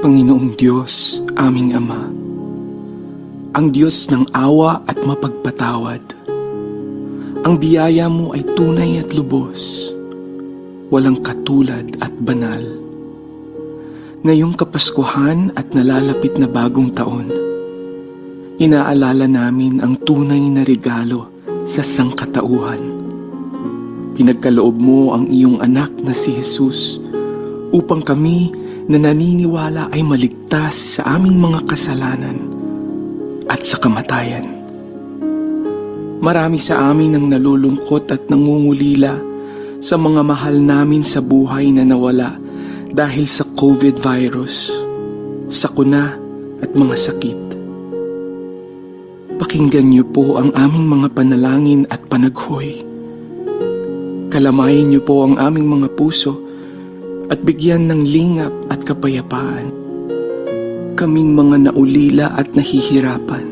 Panginoong Diyos, aming Ama, ang Diyos ng awa at mapagpatawad. Ang biyaya mo ay tunay at lubos, walang katulad at banal. Ngayong Kapaskuhan at nalalapit na bagong taon, inaalala namin ang tunay na regalo sa sangkatauhan. Pinagkaloob mo ang iyong anak na si Jesus upang kami na naniniwala ay maligtas sa aming mga kasalanan at sa kamatayan. Marami sa amin ang nalulungkot at nangungulila sa mga mahal namin sa buhay na nawala dahil sa COVID virus, sakuna at mga sakit. Pakinggan niyo po ang aming mga panalangin at panaghoy. Kalamayin niyo po ang aming mga puso at bigyan ng lingap at kapayapaan kaming mga naulila at nahihirapan.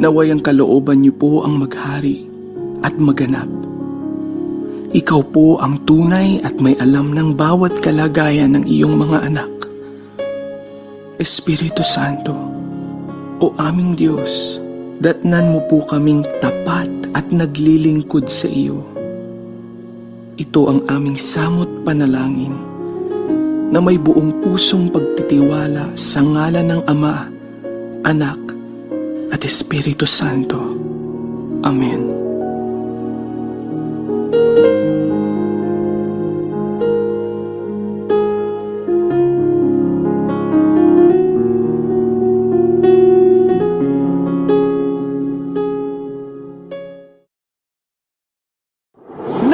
Naway ang kalooban niyo po ang maghari at maganap. Ikaw po ang tunay at may alam ng bawat kalagayan ng iyong mga anak. Espiritu Santo, o aming Diyos, datnan mo po kaming tapat at naglilingkod sa iyo. Ito ang aming samot panalangin na may buong pusong pagtitiwala sa ngalan ng Ama, Anak, at Espiritu Santo. Amen.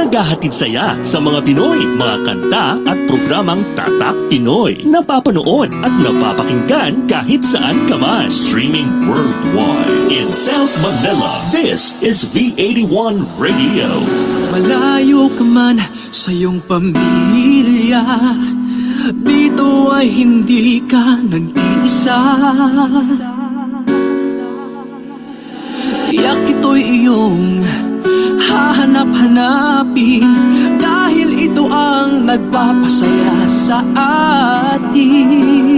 Naghahatid saya sa mga Pinoy, mga kanta at programang Tatak Pinoy. Napapanood at napapakinggan kahit saan ka man. Streaming worldwide. In South Manila, this is V81 Radio. Malayo ka man sa iyong pamilya, dito ay hindi ka nag-iisa. Tiyak ito'y iyong hahanap-hanapin, dahil ito ang nagpapasaya sa atin.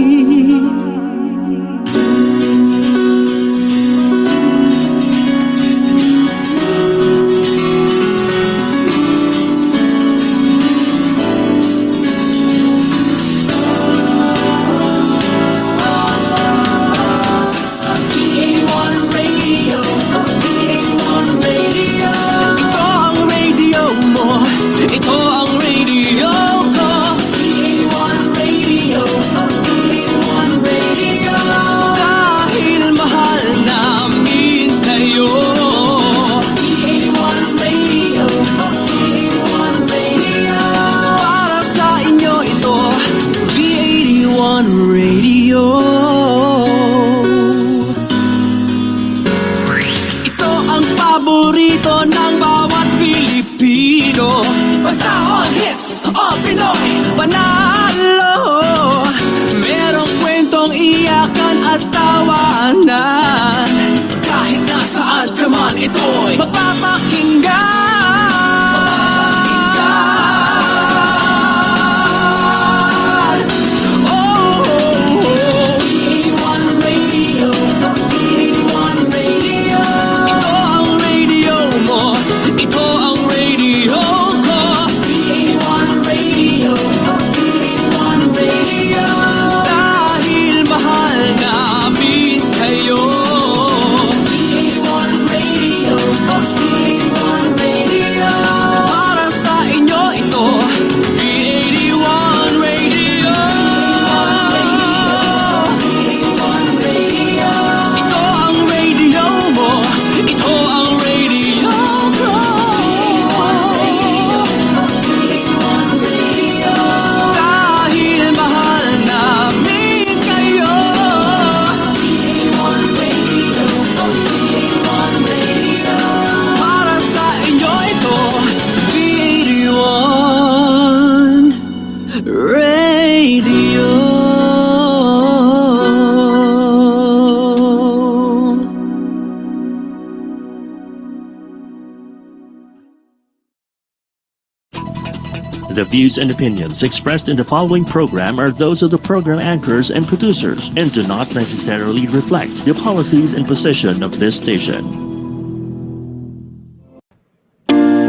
The views and opinions expressed in the following program are those of the program anchors and producers and do not necessarily reflect the policies and position of this station.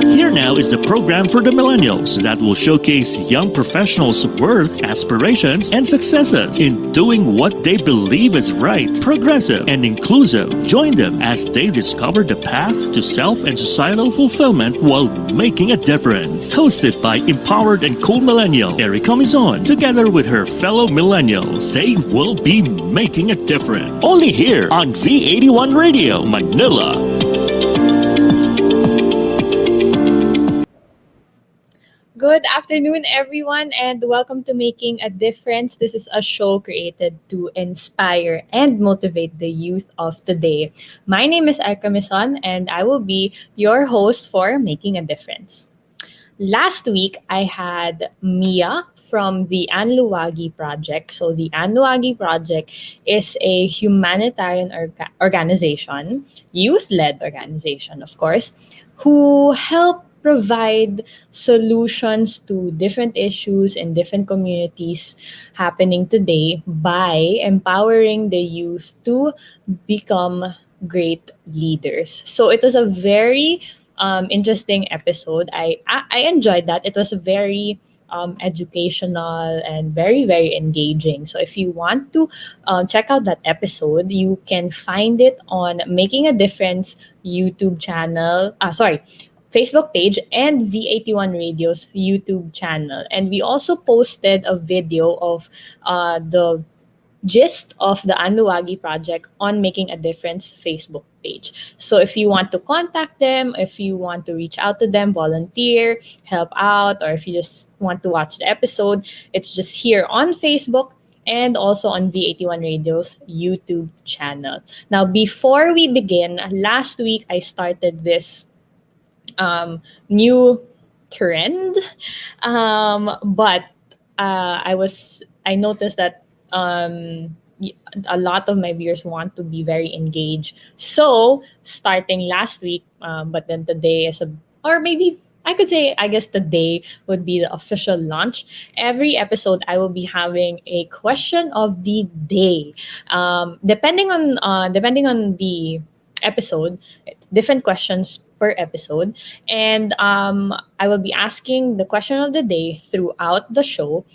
Here now is the program for the millennials that will showcase young professionals' worth, aspirations, and successes in doing what they believe is right, progressive, and inclusive. Join them as they discover the path to self and societal fulfillment while making a difference. Hosted by empowered and cool millennial Erika Mison, together with her fellow millennials, they will be making a difference. Only here on V81 Radio, Manila. Good afternoon, everyone, and welcome to Making a Difference. This is a show created to inspire and motivate the youth of today. My name is Erika Mison, and I will be your host for Making a Difference. Last week, I had Mia from the Anluwagi Project. So, the Anluwagi Project is a humanitarian organization, youth-led organization, of course, who help provide solutions to different issues in different communities happening today by empowering the youth to become great leaders. So it was a very interesting episode. I enjoyed that. It was very educational and very engaging. So if you want to check out that episode, you can find it on Making a Difference YouTube channel. Facebook page and V81 Radio's YouTube channel. And we also posted a video of the gist of the Anuwagi project on Making a Difference Facebook page. So if you want to contact them, if you want to reach out to them, volunteer, help out, or if you just want to watch the episode, it's just here on Facebook and also on V81 Radio's YouTube channel. Now, before we begin, last week I started this new trend, but I noticed that a lot of my viewers want to be very engaged. So starting last week, but then today or maybe I could say, I guess today would be the official launch. Every episode, I will be having a question of the day. Depending on the episode, different questions per episode, and I will be asking the question of the day throughout the show,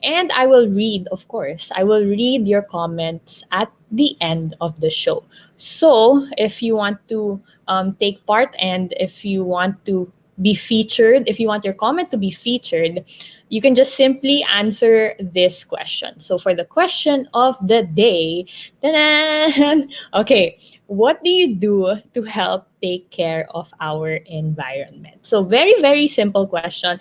and I will read, of course, I will read your comments at the end of the show. So if you want to take part, and if you want to be featured, if you want your comment to be featured, you can just simply answer this question. So for the question of the day, ta-da! Okay, what do you do to help take care of our environment? So very simple question.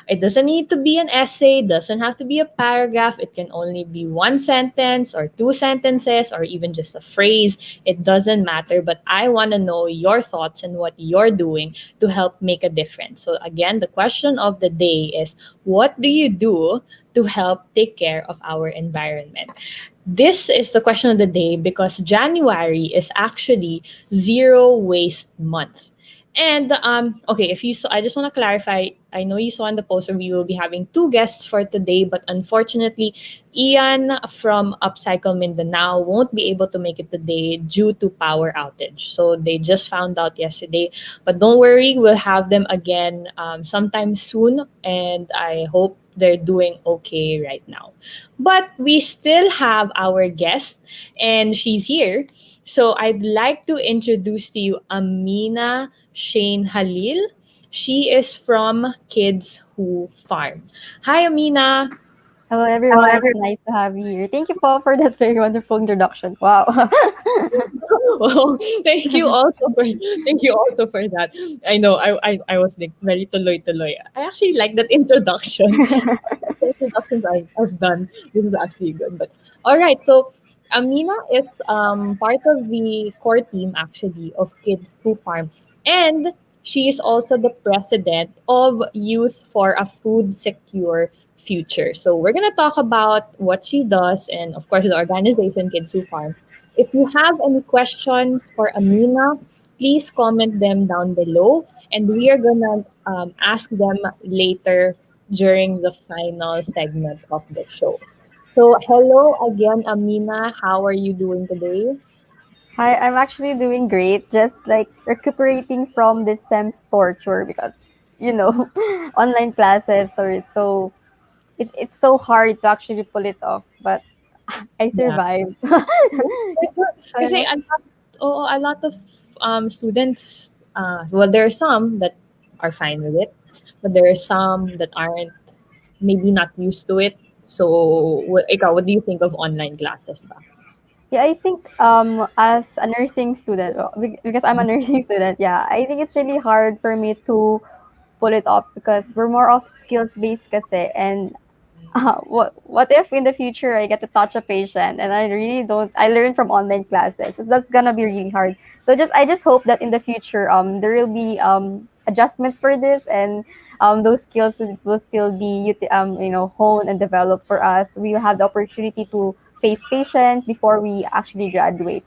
It doesn't need to be an essay, doesn't have to be a paragraph. It can only be one sentence or two sentences or even just a phrase. It doesn't matter, but I want to know your thoughts and what you're doing to help make a difference. So again, the question of the day is, what do you do to help take care of our environment? This is the question of the day because January is actually Zero Waste Month. And okay, if you saw, I just want to clarify. I know you saw in the poster we will be having two guests for today, but unfortunately, Ian from Upcycle Mindanao won't be able to make it today due to power outage. So they just found out yesterday. But don't worry, we'll have them again sometime soon, and I hope they're doing okay right now. But we still have our guest, and she's here. So I'd like to introduce to you Amina Shayne Halil. She is from Kids Who Farm. Hi, Amina. Hello everyone, it's nice to have you here. Thank you, Paul, for that very wonderful introduction. Wow. Well, thank you also for that. I know I was like very tuloy. I actually like that introduction. The introductions I've done. This is actually good. But all right, so Amina is part of the core team actually of Kids Who Farm, and she is also the president of Youth for a Food Secure Future. So we're gonna talk about what she does and of course the organization Kids Who Farm. If you have any questions for Amina, please comment them down below, and we are gonna ask them later during the final segment of the show. So, hello again, Amina. How are you doing today? Hi, I'm actually doing great. Just like recuperating from this sem's torture because, you know, online classes are so it's so hard to actually pull it off. But I Yeah. survived. Kasi Ano? a lot of students, well, there are some that are fine with it, but there are some that aren't, maybe not used to it. So, ikaw, what do you think of online classes ba? Yeah, I think as a nursing student, because I'm a nursing student, yeah, I think it's really hard for me to pull it off because we're more of skills based kasi, and what if in the future I get to touch a patient and I really don't, I learn from online classes. So that's gonna be really hard. So just I just hope that in the future there will be adjustments for this, and those skills will still be honed and developed for us. We will have the opportunity to face patients before we actually graduate.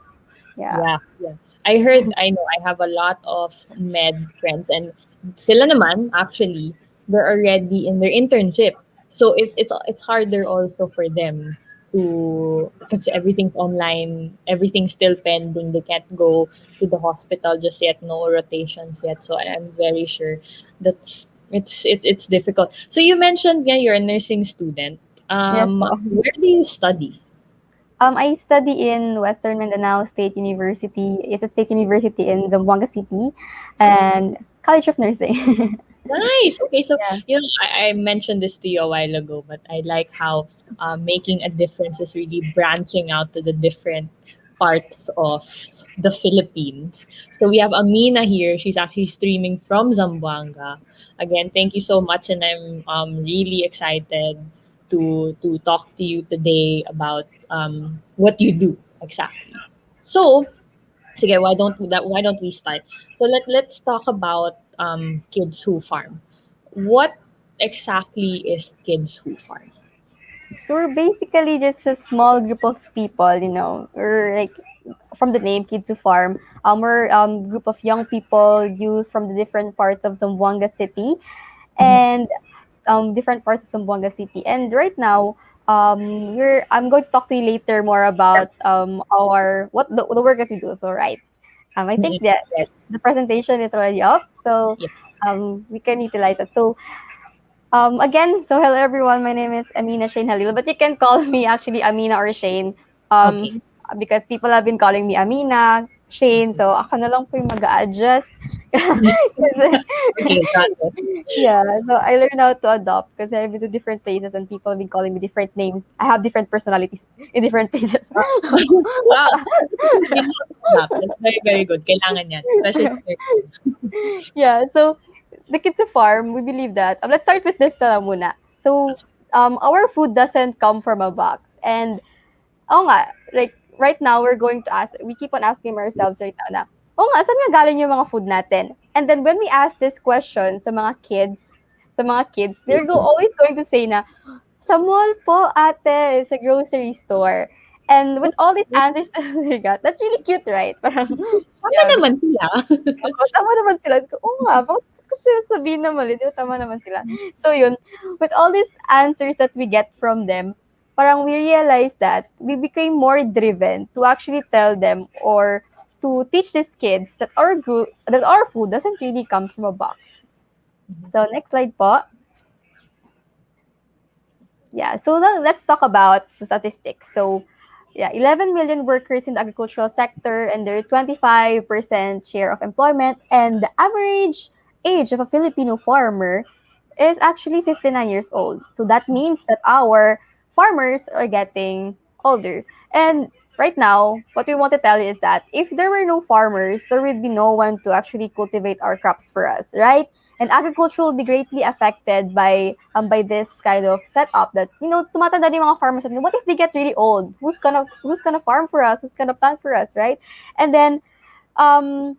Yeah. Yeah, yeah. I know, I have a lot of med friends, and sila naman, actually, they're already in their internship. So it's harder also for them to, because everything's online, everything's still pending. They can't go to the hospital just yet, no rotations yet. So I'm very sure that's it's difficult. So you mentioned, yeah, you're a nursing student. Yes po. Where do you study? I study in Western Mindanao State University. It's a state university in Zamboanga City, and College of Nursing. Nice. Okay, so Yeah. I mentioned this to you a while ago, but I like how making a difference is really branching out to the different parts of the Philippines. So we have Amina here. She's actually streaming from Zamboanga. Again, thank you so much, and I'm really excited to talk to you today about what you do exactly. So, sige, why don't we start? So let's talk about Kids Who Farm. What exactly is Kids Who Farm? So we're basically just a small group of people, We're like from the name Kids to Farm. We're group of young people, youth from the different parts of Zamboanga City, Mhm. and different parts of Zamboanga City. And right now, I'm going to talk to you later more about our what the work that we do. So right, I think Mhm. that Yes. the presentation is already up, so Yes. we can utilize it. So again, so hello everyone. My name is Amina Shayne Halil, but you can call me actually Amina or Shayne. Okay. Because people have been calling me Amina, Shayne, so ako na lang po yung mag-a-adjust. Okay, got it. Yeah, so I learned how to adopt because I've been to different places and people have been calling me different names. I have different personalities in different places. Wow. You know that. That's very, very good. Kailangan yan. Especially Yeah, so the kids a farm, we believe that. Let's start with this na lang muna. So, our food doesn't come from a box. And, oh nga, like, right now, we keep on asking ourselves right now na, oh nga, saan nga galing yung mga food natin? And then when we ask this question sa mga kids, always going to say na, sa mall po, ate, sa grocery store. And with all these answers that we got, that's really cute, right? Parang, tama yeah, naman sila. oo, tama naman sila. Sabi ko, oo nga, bakit kasi sabihin na mali, 'di ba, tama naman sila. So yun, with all these answers that we get from them, parang we realize that we became more driven to actually tell them or to teach these kids that our food doesn't really come from a box. So next slide po. Yeah, so let's talk about statistics. So, yeah, 11 million workers in the agricultural sector and their 25% share of employment, and the average age of a Filipino farmer is actually 59 years old. So that means that our farmers are getting older. And right now, what we want to tell you is that if there were no farmers, there would be no one to actually cultivate our crops for us, right? And agriculture will be greatly affected by this kind of setup that tumatanda din yung mga farmers natin. What if they get really old? Who's gonna farm for us? Who's gonna plant for us, right? And then um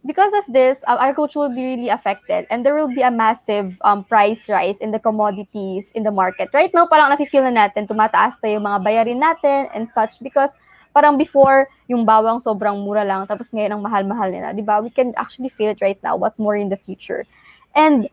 because of this, agriculture will be really affected, and there will be a massive price rise in the commodities in the market. Right now, parang nafe-feel na natin, tumataas na yung mga bayarin natin and such because parang before, yung bawang sobrang mura lang, tapos ngayon ang mahal-mahal nila. Di ba? We can actually feel it right now, what more in the future. And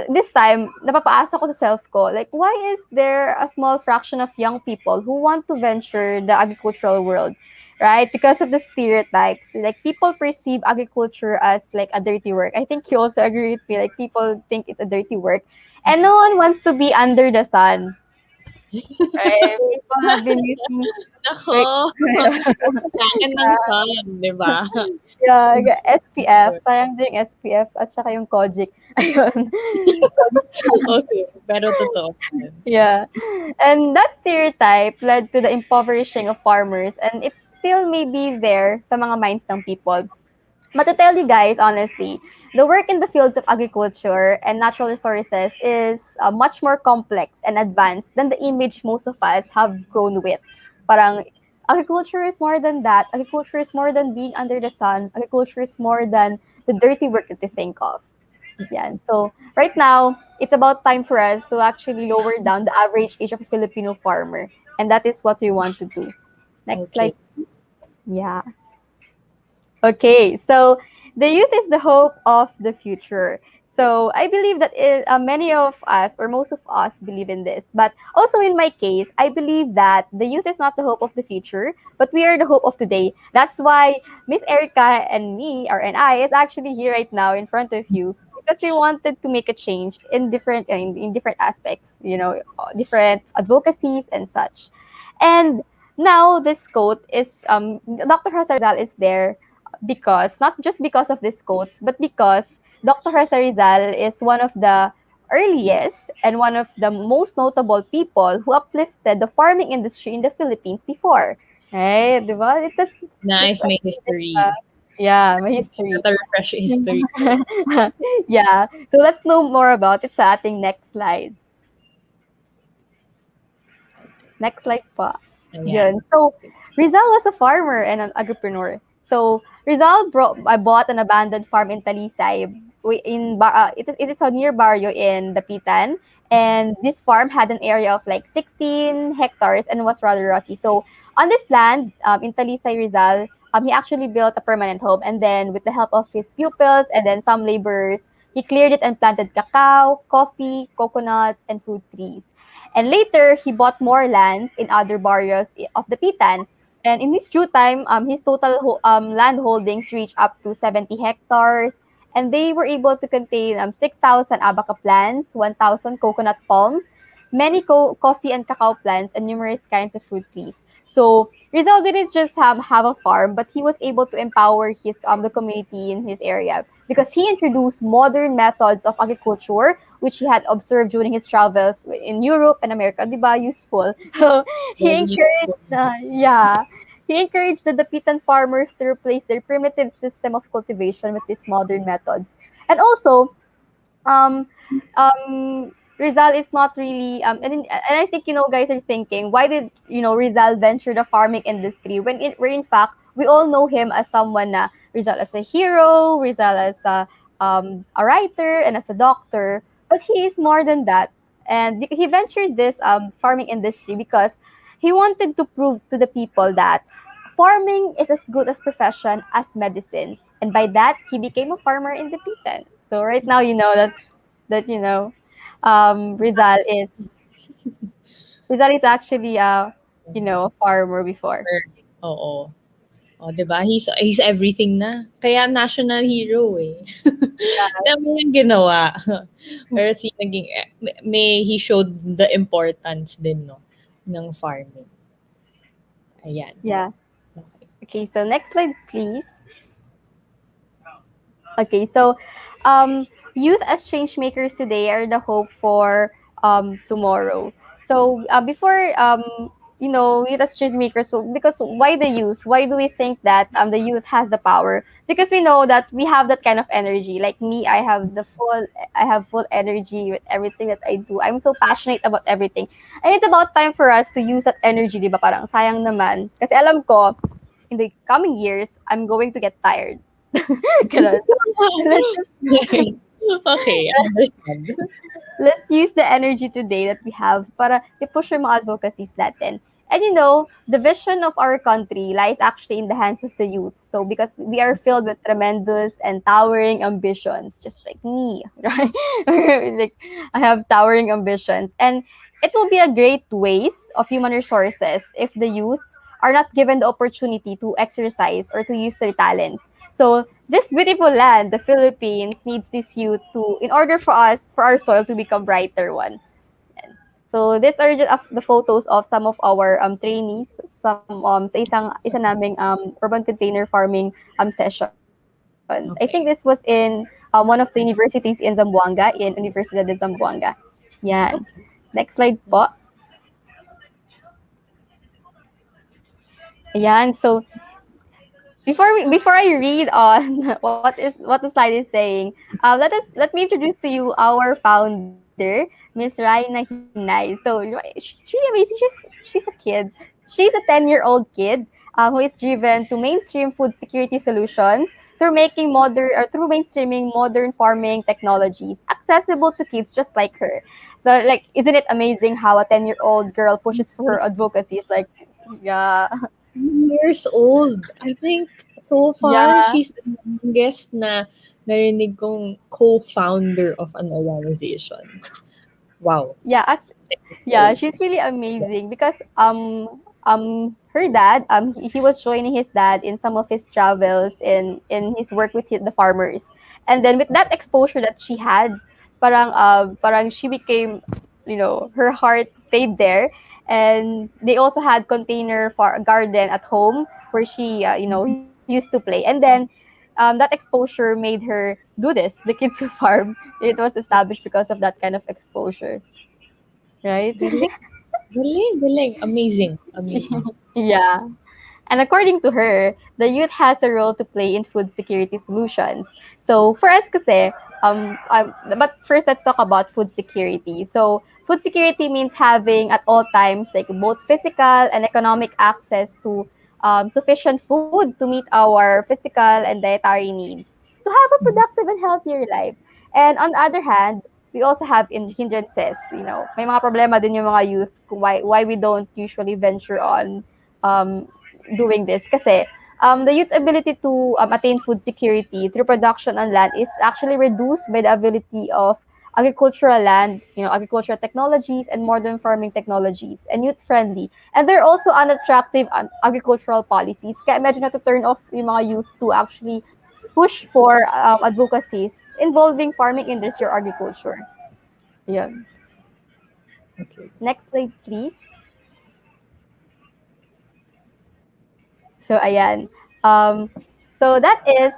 this time, napapaasa ko sa self ko, like, why is there a small fraction of young people who want to venture the agricultural world, right? Because of the stereotypes. Like, people perceive agriculture as like a dirty work. I think you also agree with me. Like, people think it's a dirty work. And no one wants to be under the sun, right? People have been using, Nako, like, kailangan ng sun, di ba? yeah, SPF. Sayang din yung SPF at saka yung Kojic. Ayun. Okay, pero totoo. Yeah. And that stereotype led to the impoverishing of farmers, and it still may be there sa mga minds ng people. But to tell you guys, honestly, the work in the fields of agriculture and natural resources is much more complex and advanced than the image most of us have grown with. Parang, agriculture is more than that. Agriculture is more than being under the sun. Agriculture is more than the dirty work that you think of. Yeah. So right now, it's about time for us to actually lower down the average age of a Filipino farmer. And that is what we want to do. Next Okay. slide. Yeah. Okay, so the youth is the hope of the future. So I believe that many of us, or most of us, believe in this. But also in my case, I believe that the youth is not the hope of the future, but we are the hope of today. That's why Miss Erika and me, or and I, is actually here right now in front of you because we wanted to make a change in different aspects, different advocacies and such. And now this quote is Dr. Jose Rizal is there because not just because of this quote, but because Dr. Jose Rizal is one of the earliest and one of the most notable people who uplifted the farming industry in the Philippines before. Right? Diba? Nice, may history. Yeah, my history. Ito refresh history. Yeah. So let's know more about it sa ating next slide. Next slide pa. Ayan. Yun. So, Rizal was a farmer and an entrepreneur. So, Rizal bought an abandoned farm in Talisay. It is a near barrio in Dapitan. And this farm had an area of like 16 hectares and was rather rocky. So, on this land, in Talisay, Rizal, he actually built a permanent home. And then, with the help of his pupils and then some laborers, he cleared it and planted cacao, coffee, coconuts, and fruit trees. And later, he bought more lands in other barrios of the Pitan. And in his due time, his total land holdings reached up to 70 hectares. And they were able to contain 6,000 abaca plants, 1,000 coconut palms, many coffee and cacao plants, and numerous kinds of fruit trees. So Rizal didn't just have a farm, but he was able to empower the community in his area because he introduced modern methods of agriculture, which he had observed during his travels in Europe and America. Diba? Useful. So he Very encouraged, useful. he encouraged the Dapitan farmers to replace their primitive system of cultivation with these modern methods. And also, um, Rizal is not really and I think guys are thinking, why did Rizal venture the farming industry when where in fact we all know him as someone na Rizal as a hero, Rizal as a writer and as a doctor, but he is more than that. And he ventured this farming industry because he wanted to prove to the people that farming is as good as profession as medicine. And by that, he became a farmer in the Pitan. So right now, you know that Rizal is actually a farmer before. Oo. O, 'di ba? He's everything na. Kaya national hero eh. Dami niyang ginawa. Pero he showed the importance din, no, ng farming. Ayan. Yeah. Okay. Okay, so next slide, please. Okay, so youth as change makers today are the hope for tomorrow. So before youth as change makers, because why the youth? Why do we think that the youth has the power? Because we know that we have that kind of energy. Like me, I have full energy with everything that I do. I'm so passionate about everything, and it's about time for us to use that energy, di ba? Parang sayang naman. Kasi alam ko, in the coming years, I'm going to get tired. Ganun. So, Okay, understand. let's use the energy today that we have para i-push yung mga advocacies natin. And the vision of our country lies actually in the hands of the youth. So because we are filled with tremendous and towering ambitions, just like me, right? Like I have towering ambitions. And it will be a great waste of human resources if the youths are not given the opportunity to exercise or to use their talents. So this beautiful land, the Philippines, needs this youth to, in order for us, for our soil to become brighter one. So these are just the photos of some of our trainees sa isa naming urban container farming session. I think this was Okay. in one of the universities in Zamboanga, in Universidad de Zamboanga. Yan. Okay. Next slide po. Ayan. So before I read on what the slide is saying, let me introduce to you our founder, Miss Raina Hinay. So she's really amazing. She's a kid. She's a 10-year-old kid who is driven to mainstream food security solutions through mainstreaming modern farming technologies accessible to kids just like her. So like, isn't it amazing how a 10-year-old girl pushes for her advocacy? It's like, yeah, 10 years old. I think so far, yeah. she's the youngest na narinig kong co-founder of an organization. Wow. Yeah, yeah, Old. she's really amazing because her dad he was joining his dad in some of his travels in his work with the farmers, and then with that exposure that she had, parang she became, her heart stayed there, and they also had container for garden at home where she used to play, and then that exposure made her do this, the kids who farm. It was established because of that kind of exposure, right? Galing. Galing. Galing. Amazing. Amazing. Yeah. And according to her, the youth has a role to play in food security solutions. So for us kasi, but first let's talk about food security. So food security means having at all times like both physical and economic access to sufficient food to meet our physical and dietary needs to have a productive and healthier life. And on the other hand, we also have hindrances. May mga problema din yung mga youth kung why we don't usually venture on um, doing this kasi the youth's ability to attain food security through production on land is actually reduced by the ability of agricultural land, agricultural technologies and modern farming technologies and youth friendly. And there are also unattractive agricultural policies. Kaya medyo na to turn off yung mga youth to actually push for advocacies involving farming industry or agriculture. Yeah. Okay. Next slide, please. So ayan. Um, so that is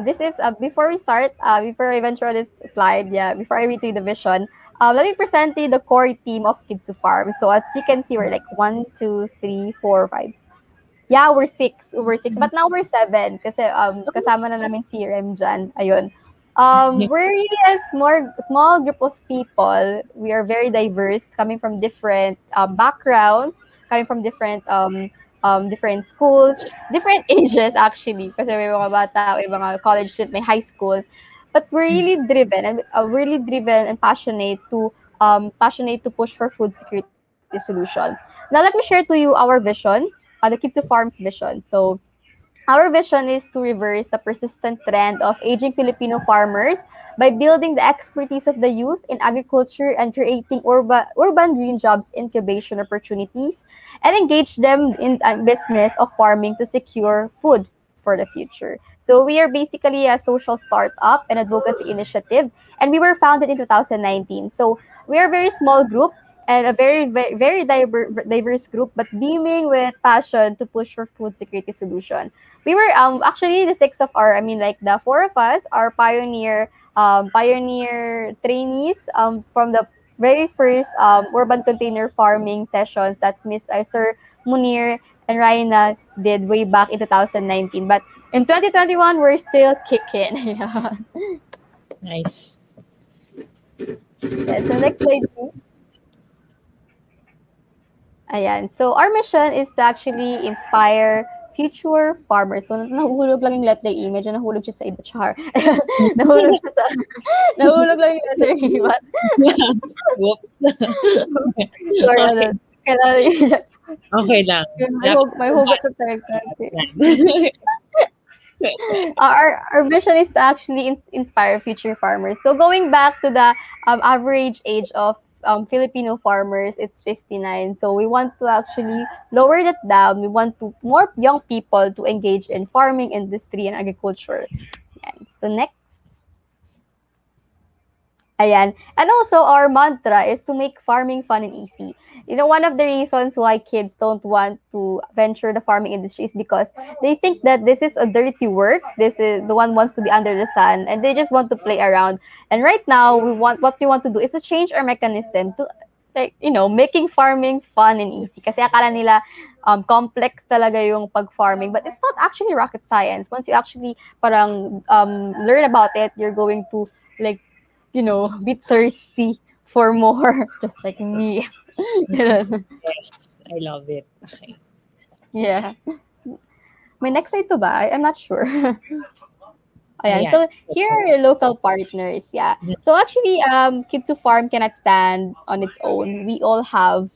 this is before we start, before I venture on this slide, yeah, before I read to you the vision, let me present to you the core team of Kids to Farm. So as you can see, we're like 1, 2, 3, 4, 5. Yeah, we're six. We're six. But now we're seven. Kasi kasama na namin si Rem dyan. Ayun. We're really a small group of people. We are very diverse, coming from different backgrounds, coming from different schools, different ages actually. Kasi may mga bata, may mga college student, may high school. But we're really driven and passionate to push for food security solution. Now let me share to you our vision, the Kids Who Farms vision. So our vision is to reverse the persistent trend of aging Filipino farmers by building the expertise of the youth in agriculture and creating urban green jobs incubation opportunities and engage them in a business of farming to secure food for the future. So we are basically a social startup and advocacy initiative, and we were founded in 2019. So we are a very small group and a very diverse group, but beaming with passion to push for food security solution. We were actually the six of our, I mean, like the four of us are pioneer trainees from the very first urban container farming sessions that Sir Munir and Raina did way back in 2019. But in 2021, we're still kicking. Yeah. Nice. Yeah, so next slide, please. Ayan. So, our mission is to actually inspire future farmers. So, nahulog lang yung letter image, nahulog siya sa iba, char. nahulog siya sa, nahulog lang yung letter image. Whoop. Sorry, Okay. Kailangan Okay lang. may hugot sa tayo kasi. Yan. Our vision is to actually inspire future farmers. So going back to the average age of Filipino farmers, it's 59. So we want to actually lower that down. We want to more young people to engage in farming industry and agriculture. And so next. Ayan. And also, our mantra is to make farming fun and easy. You know, one of the reasons why kids don't want to venture the farming industry is because they think that this is a dirty work. This is the one wants to be under the sun, and they just want to play around. And right now, we want to do is to change our mechanism to, like, making farming fun and easy. Kasi akala nila complex talaga yung pag-farming, but it's not actually rocket science. Once you actually parang learn about it, you're going to, like, be thirsty for more, just like me. Yes, I love it. Okay. Yeah. My next slide to ba? I'm not sure. Ayan. Ayan. So here are your local partners. Yeah. So actually, Kids Who Farm cannot stand on its own. We all have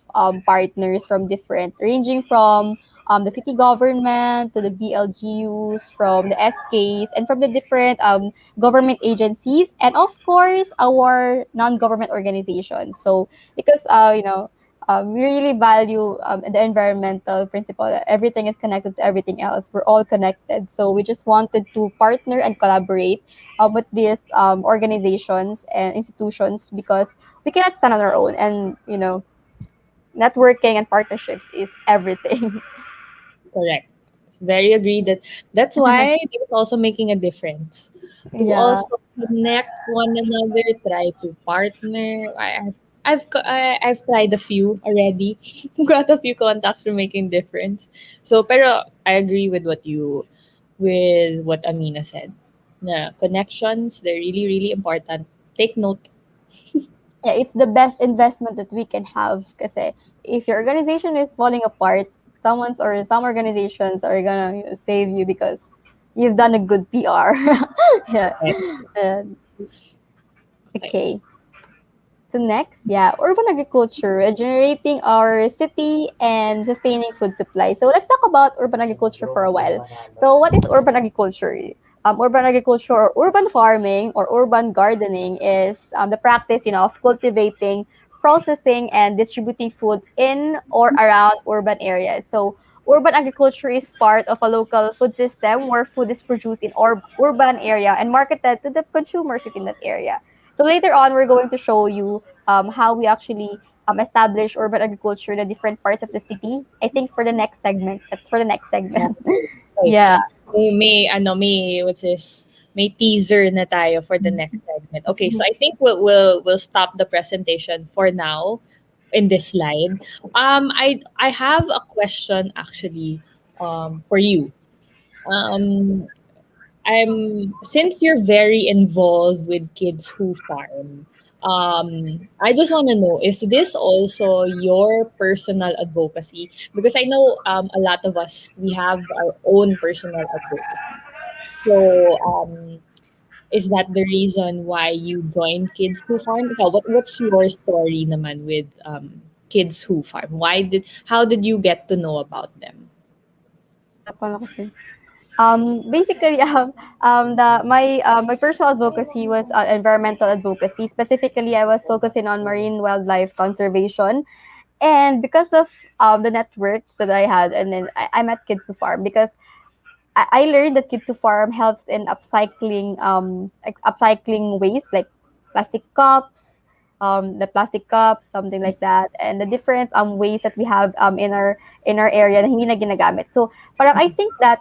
partners from different, ranging from the city government to the BLGUs, from the SKs, and from the different government agencies, and of course our non-government organizations. So because we really value the environmental principle that everything is connected to everything else. We're all connected. So we just wanted to partner and collaborate with these organizations and institutions because we cannot stand on our own. And, networking and partnerships is everything. Correct. Very agree that that's why it's also making a difference to Yeah. also connect one another, try to partner. I've tried a few already. Got a few contacts for making difference. So, pero I agree with what Amina said. Na connections, they're really really important. Take note. Yeah, it's the best investment that we can have. Kasi if your organization is falling apart, someone's or some organizations are gonna save you because you've done a good PR. Yeah. Yes. Uh, Okay. okay. So next, yeah, urban agriculture, regenerating our city and sustaining food supply. So let's talk about urban agriculture for a while. So what is urban agriculture? Urban agriculture or urban farming or urban gardening is the practice, of cultivating, processing, and distributing food in or around urban areas. So urban agriculture is part of a local food system where food is produced in urban area and marketed to the consumers within that area. So later on, we're going to show you how we actually establish urban agriculture in the different parts of the city. I think for the next segment. That's for the next segment. Okay. Yeah. What's this? May teaser na tayo for the next segment. Okay, so I think we'll stop the presentation for now in this slide. I have a question actually for you. Um since you're very involved with Kids Who Farm, I just want to know, is this also your personal advocacy? Because I know a lot of us, we have our own personal advocacy. So, is that the reason why you joined Kids Who Farm? What's your story naman with Kids Who Farm? How did you get to know about them? Basically, my personal advocacy was environmental advocacy. Specifically, I was focusing on marine wildlife conservation, and because of the network that I had, and then I met Kids Who Farm because I learned that Kids Who Farm helps in upcycling waste like plastic cups, something like that, and the different ways that we have in our area na hindi na ginagamit. So parang I think that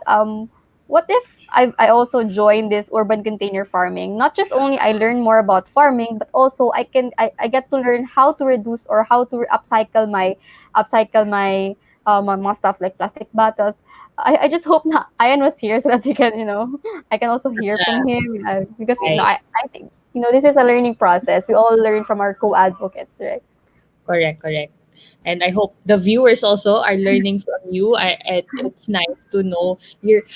what if I also join this urban container farming? Not just only I learn more about farming, but also I get to learn how to reduce or how to upcycle my mga stuff like plastic bottles. I just hope na Ian was here so that I can also hear from him because I I think this is a learning process. We all learn from our co-advocates, right? Correct, correct. And I hope the viewers also are learning from you. It's nice to know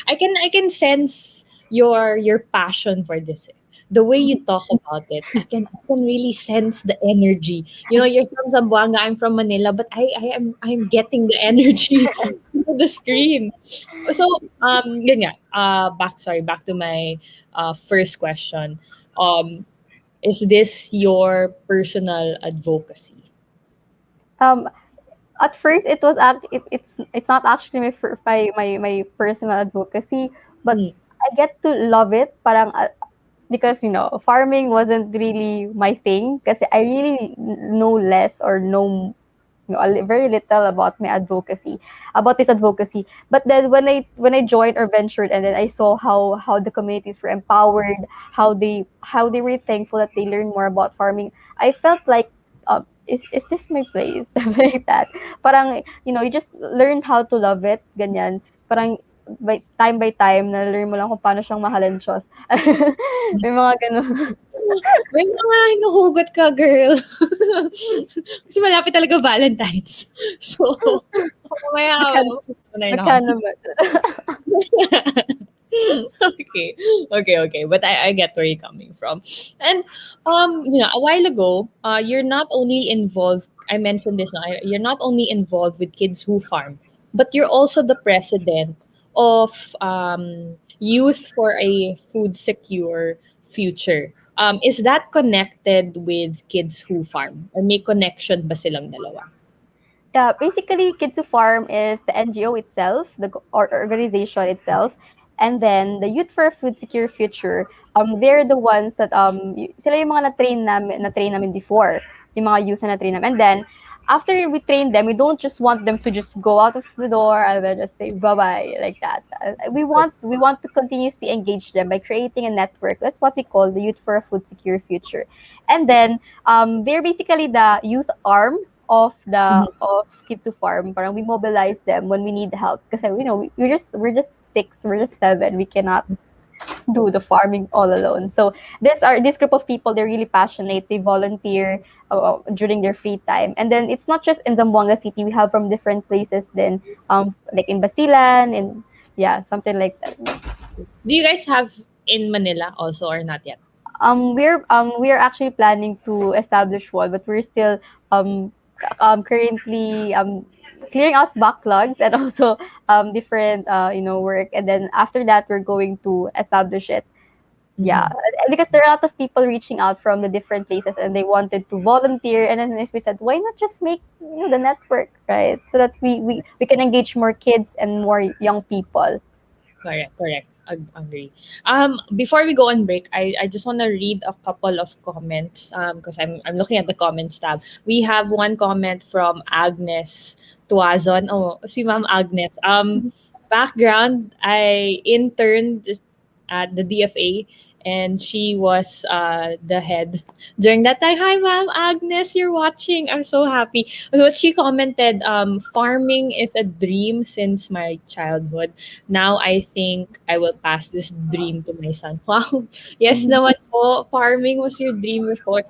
I can sense your passion for this. the way you talk about it, I can really sense the energy. You know, you're from Zamboanga, I'm from Manila, but I'm getting the energy through the screen. So yun nga, back to my first question. Um is this your personal advocacy? Um, at first, it's not actually my personal advocacy, but Mm. I get to love it. Parang because farming wasn't really my thing kasi I really know less or know very little about this advocacy. But then when I joined or ventured, and then I saw how the communities were empowered, how they were thankful that they learned more about farming. I felt like, is this my place? Something like that. Parang you just learn how to love it, ganyan. Parang by time na learn mo lang kung paano siyang mahalin Diyos. May mga ganun. May mga hinuhugot ka, girl. Kasi malapit talaga Valentine's. So, mamaya, Magkano na ako. magkano ba? Okay, okay. But I get where you're coming from. And a while ago, you're not only involved. I mentioned this now. You're not only involved with Kids Who Farm, but you're also the president of Youth for a Food Secure Future. Is that connected with Kids Who Farm, or may connection ba silang dalawa? Yeah, basically, Kids to Farm is the NGO itself, or organization itself, and then the Youth for a Food Secure Future. They're the ones that sila yung mga na-train namin before, yung mga youth na na-train namin. And then after we train them, we don't just want them to just go out of the door and then just say bye bye like that. We want to continuously engage them by creating a network. That's what we call the Youth for a Food Secure Future. And then they're basically the youth arm of Kids Who Farm. Parang we mobilize them when we need help kasi we're just 6, we're just 7. We cannot do the farming all alone. So this group of people, they're really passionate. They volunteer during their free time. And then it's not just in Zamboanga City. We have from different places then, like in Basilan, and yeah, something like that. Do you guys have in Manila also, or not yet? We're actually planning to establish one, but we're still currently clearing out backlogs and also different work. And then after that, we're going to establish it. Yeah, and because there are a lot of people reaching out from the different places and they wanted to volunteer. And then if we said, why not just make the network, right? So that we can engage more kids and more young people. Correct. Agree. Before we go on break, I just want to read a couple of comments because I'm looking at the comments tab. We have one comment from Agnes Tuazon. Oh, si Ma'am Agnes. Background, I interned at the DFA, and she was the head during that time. Hi, Ma'am Agnes, you're watching. I'm so happy. What she commented, farming is a dream since my childhood. Now I think I will pass this dream to my son. Wow. Yes naman po, farming was your dream before.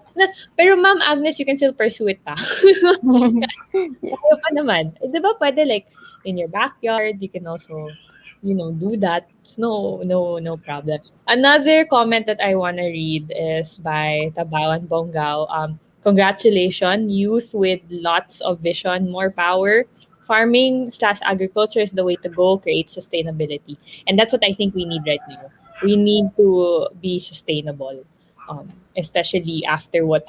Pero Ma'am Agnes, you can still pursue it pa. Kaya pa naman. Di ba pwede like in your backyard, you can also, do that. No problem. Another comment that I want to read is by Tabawan Bonggao. Congratulations, youth with lots of vision, more power. Farming slash agriculture is the way to go, create sustainability. And that's what I think we need right now. We need to be sustainable, especially after what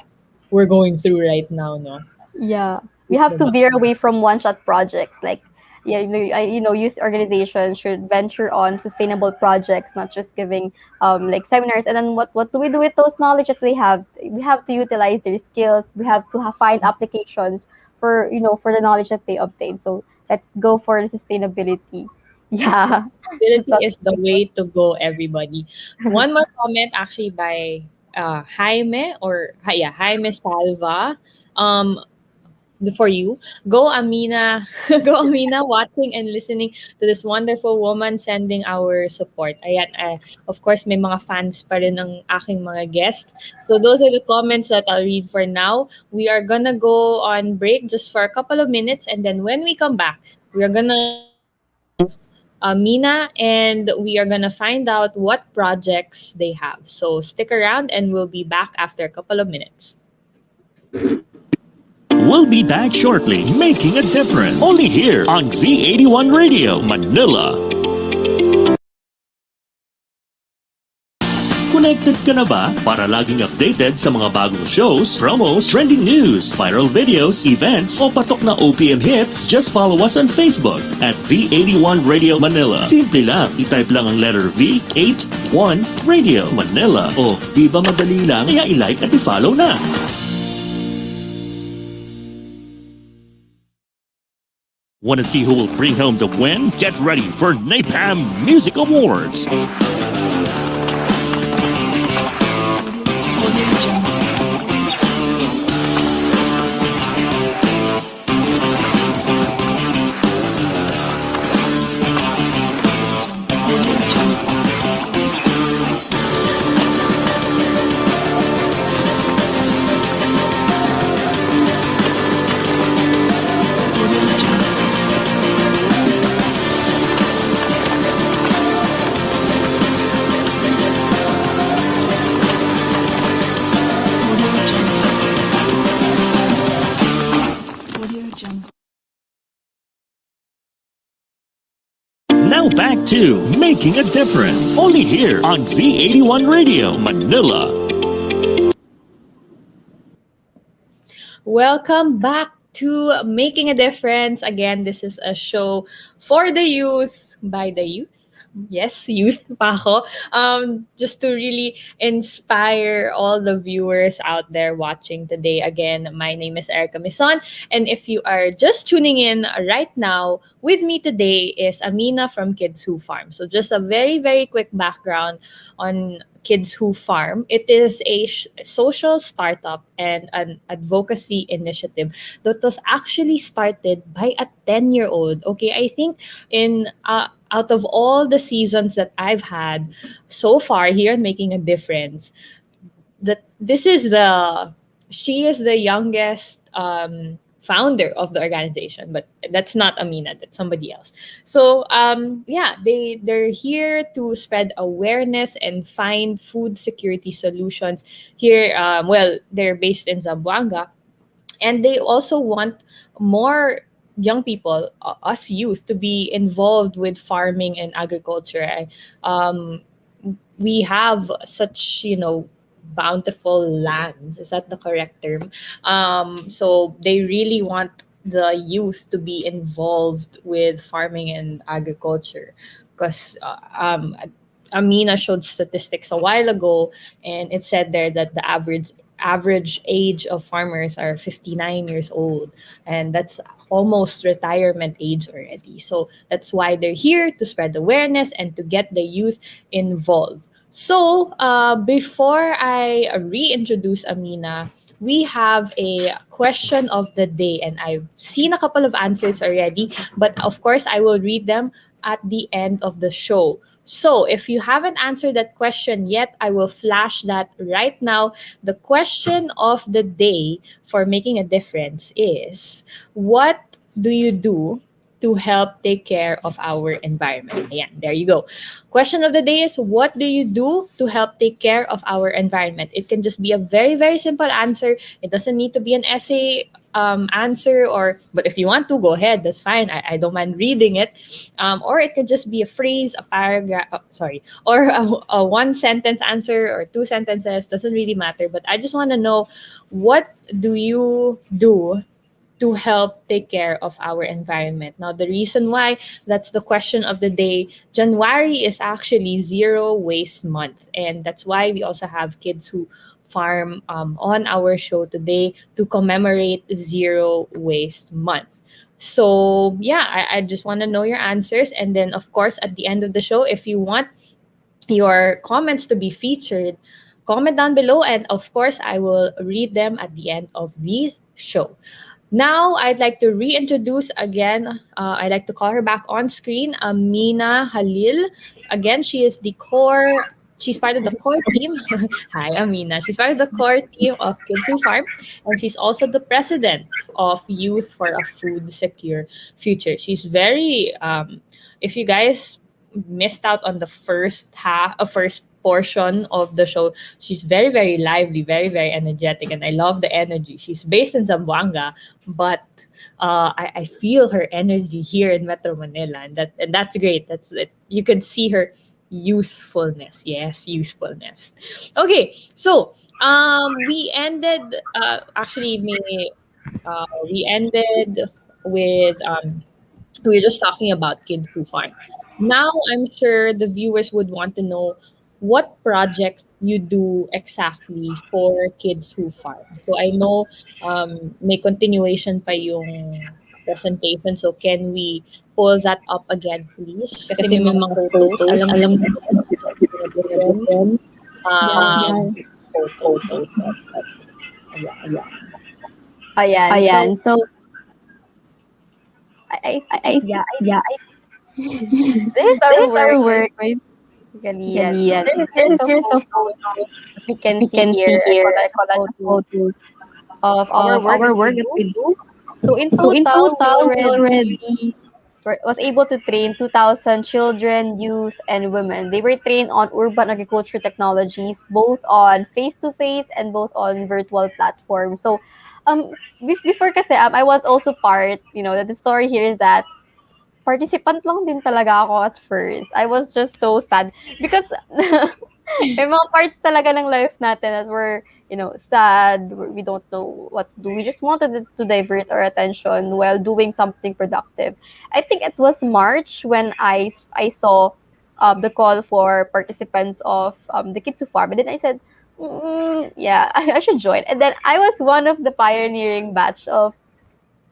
we're going through right now, no? Yeah, we have to veer away from one-shot projects. Like, yeah, youth organizations should venture on sustainable projects, not just giving like seminars. And then what do we do with those knowledge that they have? We have to utilize their skills. We have to find applications for the knowledge that they obtain. So let's go for the sustainability. Yeah, that's Sustainability what. is the way to go, everybody. One more comment actually by Jaime Salva. Um, for you, go Amina, go Amina, watching and listening to this wonderful woman sending our support. Ayan, of course, may mga fans pa rin ng aking mga guests. So those are the comments that I'll read for now. We are gonna go on break just for a couple of minutes, and then when we come back, we are gonna Amina, and we are gonna find out what projects they have. So stick around, and we'll be back after a couple of minutes. We'll be back shortly, making a difference. Only here on V81 Radio, Manila. Connected ka na ba para laging updated sa mga bagong shows, promos, trending news, viral videos, events, o patok na OPM hits? Just follow us on Facebook at V81 Radio Manila. Simple lang, itype lang ang letter V81 Radio Manila. O, di ba madali lang? Kaya i-like at i-follow na. Want to see who will bring home the win? Get ready for Napalm Music Awards. Now back to Making a Difference, only here on V81 Radio, Manila. Welcome back to Making a Difference. Again, this is a show for the youth, by the youth. Yes, youth pa ako. Just to really inspire all the viewers out there watching today. Again, my name is Erika Mison. And if you are just tuning in right now, with me today is Amina from Kids Who Farm. So just a very, very quick background on Kids Who Farm. It is a social startup and an advocacy initiative that was actually started by a 10-year-old. Okay, I think in out of all the seasons that I've had so far here in Making a Difference, that she is the youngest founder of the organization, but that's not Amina, that's somebody else. So they're here to spread awareness and find food security solutions here. They're based in Zamboanga, and they also want more young people, us youth, to be involved with farming and agriculture. We have such, bountiful lands. Is that the correct term? So they really want the youth to be involved with farming and agriculture, because Amina showed statistics a while ago, and it said there that the average age of farmers are 59 years old, and that's almost retirement age already. So that's why they're here, to spread awareness and to get the youth involved. So before I reintroduce Amina, we have a question of the day, and I've seen a couple of answers already, but of course I will read them at the end of the show. So if you haven't answered that question yet, I will flash that right now. The question of the day for Making a Difference is, what do you do to help take care of our environment? Ayan, there you go. Question of the day is, what do you do to help take care of our environment? It can just be a very, very simple answer. It doesn't need to be an essay answer, but if you want to, go ahead, that's fine. I don't mind reading it. Or it could just be a phrase, a paragraph, or a one sentence answer or two sentences, doesn't really matter. But I just want to know, what do you do to help take care of our environment? Now, the reason why that's the question of the day, January is actually Zero Waste Month. And that's why we also have Kids Who Farm on our show today to commemorate Zero Waste Month. So I just want to know your answers. And then, of course, at the end of the show, if you want your comments to be featured, comment down below. And of course, I will read them at the end of the show. Now, I'd like to reintroduce again, I'd like to call her back on screen, Amina Halil. Again, she is the core She's part of the core team. Hi, Amina. She's part of the core team of Kids Who Farm, and she's also the president of Youth for a Food Secure Future. She's very, if you guys missed out on the first portion of the show, she's very, very lively, very, very energetic, and I love the energy. She's based in Zamboanga, but I feel her energy here in Metro Manila, and that's great. You can see her youthfulness. Yes, youthfulness. Okay, so we ended actually may we ended with we were just talking about Kid Who Farm. Now I'm sure the viewers would want to know what projects you do exactly for Kids Who Farm. So I know may continuation pa yung presentation. So can we pull that up again, please? Kasi may mga photos. Alam mo, different Yeah. photos. Yeah. Ayan. Ayan. So, So, yeah, yeah, this is this our is our work. work. Basically, yes. Basically, yes. There's a Here's a photo photo we can we see can see here. here. I I call that call that photos photos of our of work our that we work that do. we do. So in So in total, total, we already was able to train 2,000 children, youth, and women. They were trained on urban agriculture technologies, both on face-to-face and both on virtual platforms. So, before kasi, I was also part, that the story here is that participant lang din talaga ako at first. I was just so sad because may mga parts talaga ng life natin that we're, sad, we don't know what to do. We just wanted to divert our attention while doing something productive. I think it was March when I saw the call for participants of the Kids Who Farm. And then I said, yeah, I should join. And then I was one of the pioneering batch of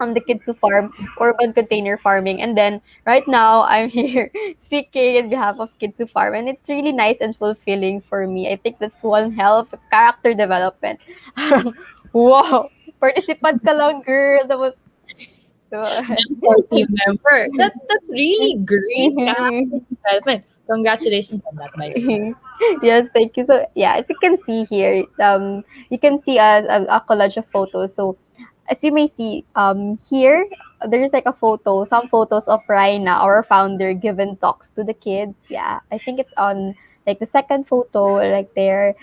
the Kids Who Farm, urban container farming. And then right now I'm here speaking in behalf of Kids Who Farm, and it's really nice and fulfilling for me. I think that's one hell of a character development. Wow, participant ka lang, girl. That was Or team member. That's really great character development. Congratulations on that, by the way. Yes, thank you. So yeah, as you can see here, you can see a collage of photos. So as you may see, here there's like a photo, some photos of Raina, our founder, giving talks to the kids. Yeah, I think it's on like the second photo, like there.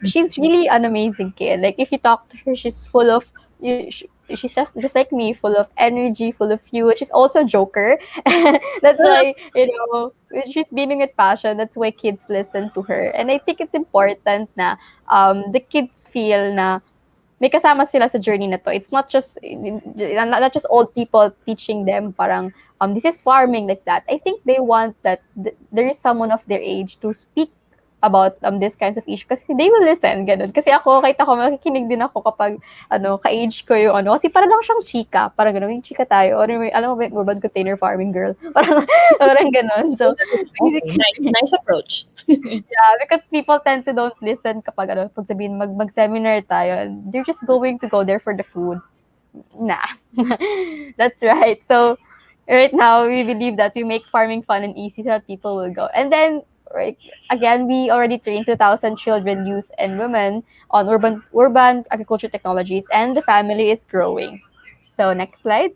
She's really an amazing kid. Like if you talk to her, she's full of. She's just like me, full of energy, full of you. She's also a joker. That's why she's beaming with passion. That's why kids listen to her, and I think it's important na the kids feel na may kasama sila sa journey na to. It's not just old people teaching them parang this is farming like that. I think they want that there is someone of their age to speak about this kinds of issue kasi they will listen ganun. Kasi ako kahit ako makikinig din ako kapag ka-age ko yung kasi para lang siyang chika, parang ganun, yung chika tayo or alam mo ba yung urban container farming girl. Parang ganun. So Okay, nice approach. yeah, because people tend to don't listen kapag pag sabihin mag-seminar tayo, they're just going to go there for the food. Nah. That's right. So right now we believe that we make farming fun and easy so that people will go. And then right again, we already trained 2,000 children, youth, and women on urban agriculture technologies, and the family is growing. So next slide.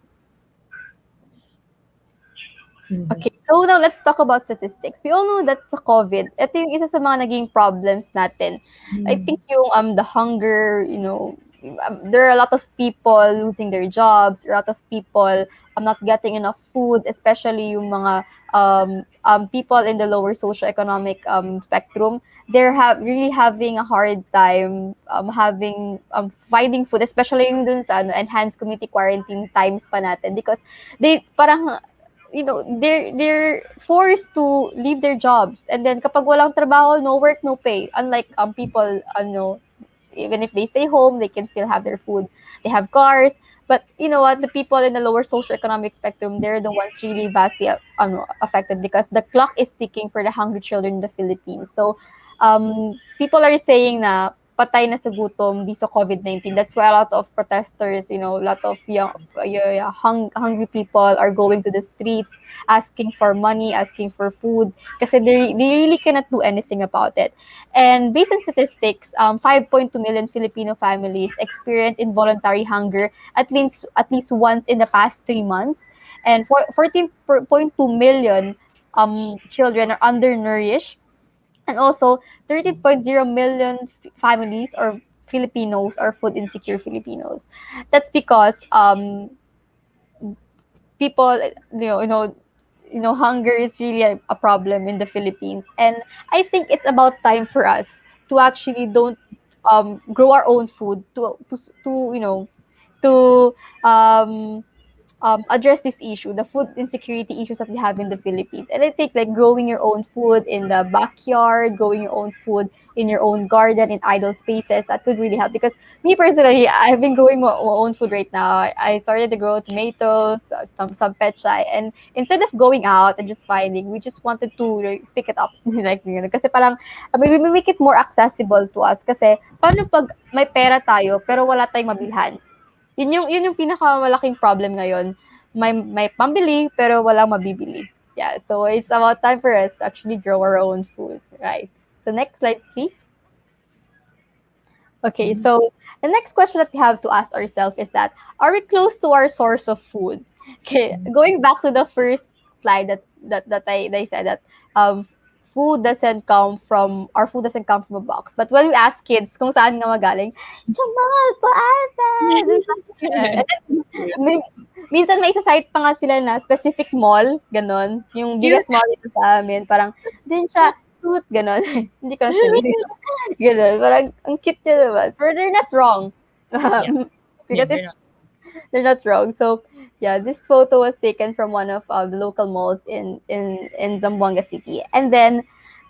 Okay, so now let's talk about statistics. We all know that sa COVID, ito yung isa sa mga naging problems natin. I think yung the hunger, there are a lot of people losing their jobs, a lot of people not getting enough food, especially yung mga people in the lower socioeconomic spectrum. They're really having a hard time finding food, especially yung dun sa enhanced community quarantine times pa natin because they parang they're forced to leave their jobs, and then kapag walang trabaho, no work, no pay, unlike people even if they stay home, they can still have their food, they have cars. But you know what, the people in the lower socioeconomic spectrum, they're the ones really vastly affected because the clock is ticking for the hungry children in the Philippines. So people are saying na patay na sa gutom dito sa COVID-19. That's why a lot of protesters, a lot of hungry people are going to the streets asking for money, asking for food, kasi they really cannot do anything about it. And based on statistics, 5.2 million Filipino families experience involuntary hunger at least once in the past 3 months, and 14.2 million children are undernourished, and also 13.0 million families or Filipinos are food insecure Filipinos. That's because people, hunger is really a problem in the Philippines, and I think it's about time for us to actually don't grow our own food to to um address this issue, the food insecurity issues that we have in the Philippines. And I think like growing your own food in the backyard, growing your own food in your own garden, in idle spaces, that could really help. Because me personally, I've been growing my own food right now. I started to grow tomatoes, some pechay, and instead of going out and just finding, we just wanted to like, pick it up. Like, kasi parang, we make it more accessible to us. Kasi, paano pag may pera tayo, pero wala tayong mabilhan? Yun yung pinakamalaking problem ngayon. May pambili pero walang mabibili. Yeah, so it's about time for us to actually grow our own food, right? So next slide, please. Okay, so the next question that we have to ask ourselves is that, are we close to our source of food? Okay, going back to the first slide that I said that our food doesn't come from a box. But when we ask kids kung saan nga magaling, Jamal, paata! And then, minsan may isa-cite pa nga sila na specific mall, ganon. Yung biggest mall dito sa amin, parang, din siya, toot, ganon. Hindi ko na sabihin. Ganon. Parang, ang cute niya naman. But they're not wrong. Because they're not wrong. So, yeah, this photo was taken from one of the local malls in Zamboanga City. And then,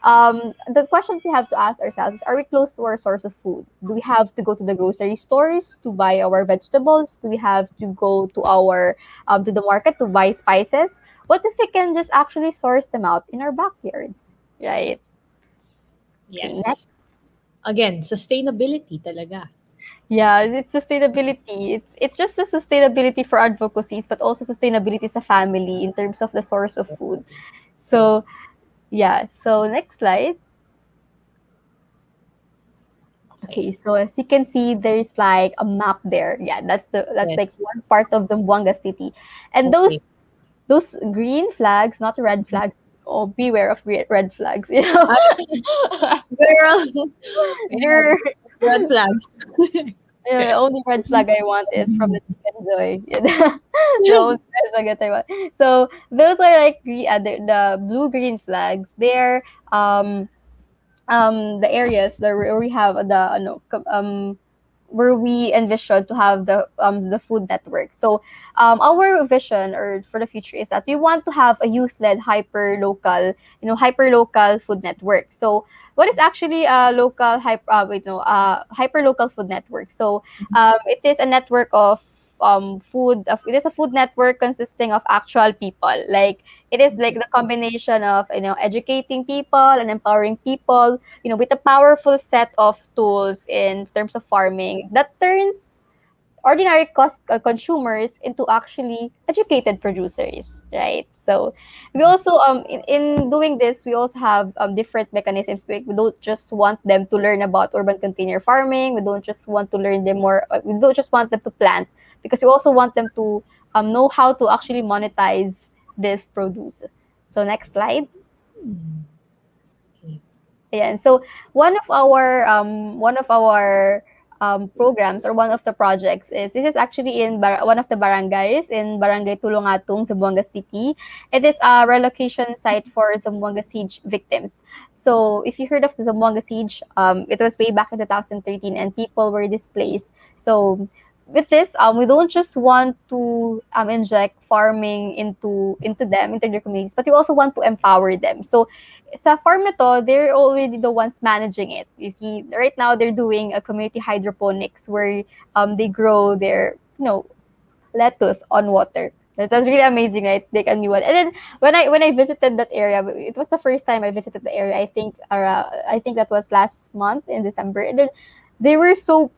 the question we have to ask ourselves is, are we close to our source of food? Do we have to go to the grocery stores to buy our vegetables? Do we have to go to to the market to buy spices? What if we can just actually source them out in our backyards, right? Yes. Okay, next. Again, sustainability talaga. Yeah, it's sustainability. It's just a sustainability for advocacies, but also sustainability as a family in terms of the source of food. So, yeah. So next slide. Okay, so as you can see, there's like a map there. Yeah, that's Yes. like one part of Zamboanga City, and Okay. those green flags, not red flags. Oh, beware of red flags. You know, Girl, you're red flags. the only red flag I want is from the Chicken Joy. The only red flag that I want. So those are like the blue-green flags. They're the areas where we have where we envision to have the food network. So our vision or for the future is that we want to have a youth-led hyper local food network. So what is actually a local hyper local food network? So it is a network of it is a food network consisting of actual people. Like it is like the combination of educating people and empowering people, with a powerful set of tools in terms of farming that turns ordinary consumers into actually educated producers, right? So we also in doing this, we also have different mechanisms. We don't just want them to learn about urban container farming. We don't just want to learn them more. We don't just want them to plant, because we also want them to know how to actually monetize this produce. So next slide. Yeah, and so one of our programs, or one of the projects, is this is actually in one of the barangays in Barangay Tulungatong, Zamboanga City. It is a relocation site for Zamboanga siege victims. So if you heard of the Zamboanga siege, it was way back in 2013, and people were displaced. So with this, we don't just want to inject farming into their communities, but we also want to empower them. So sa farm na to, they're already the ones managing it. You see, right now they're doing a community hydroponics where they grow their lettuce on water. That was really amazing, right? Like a new one. And then when I visited that area, it was the first time I visited the area. I think that was last month in December. And then they were so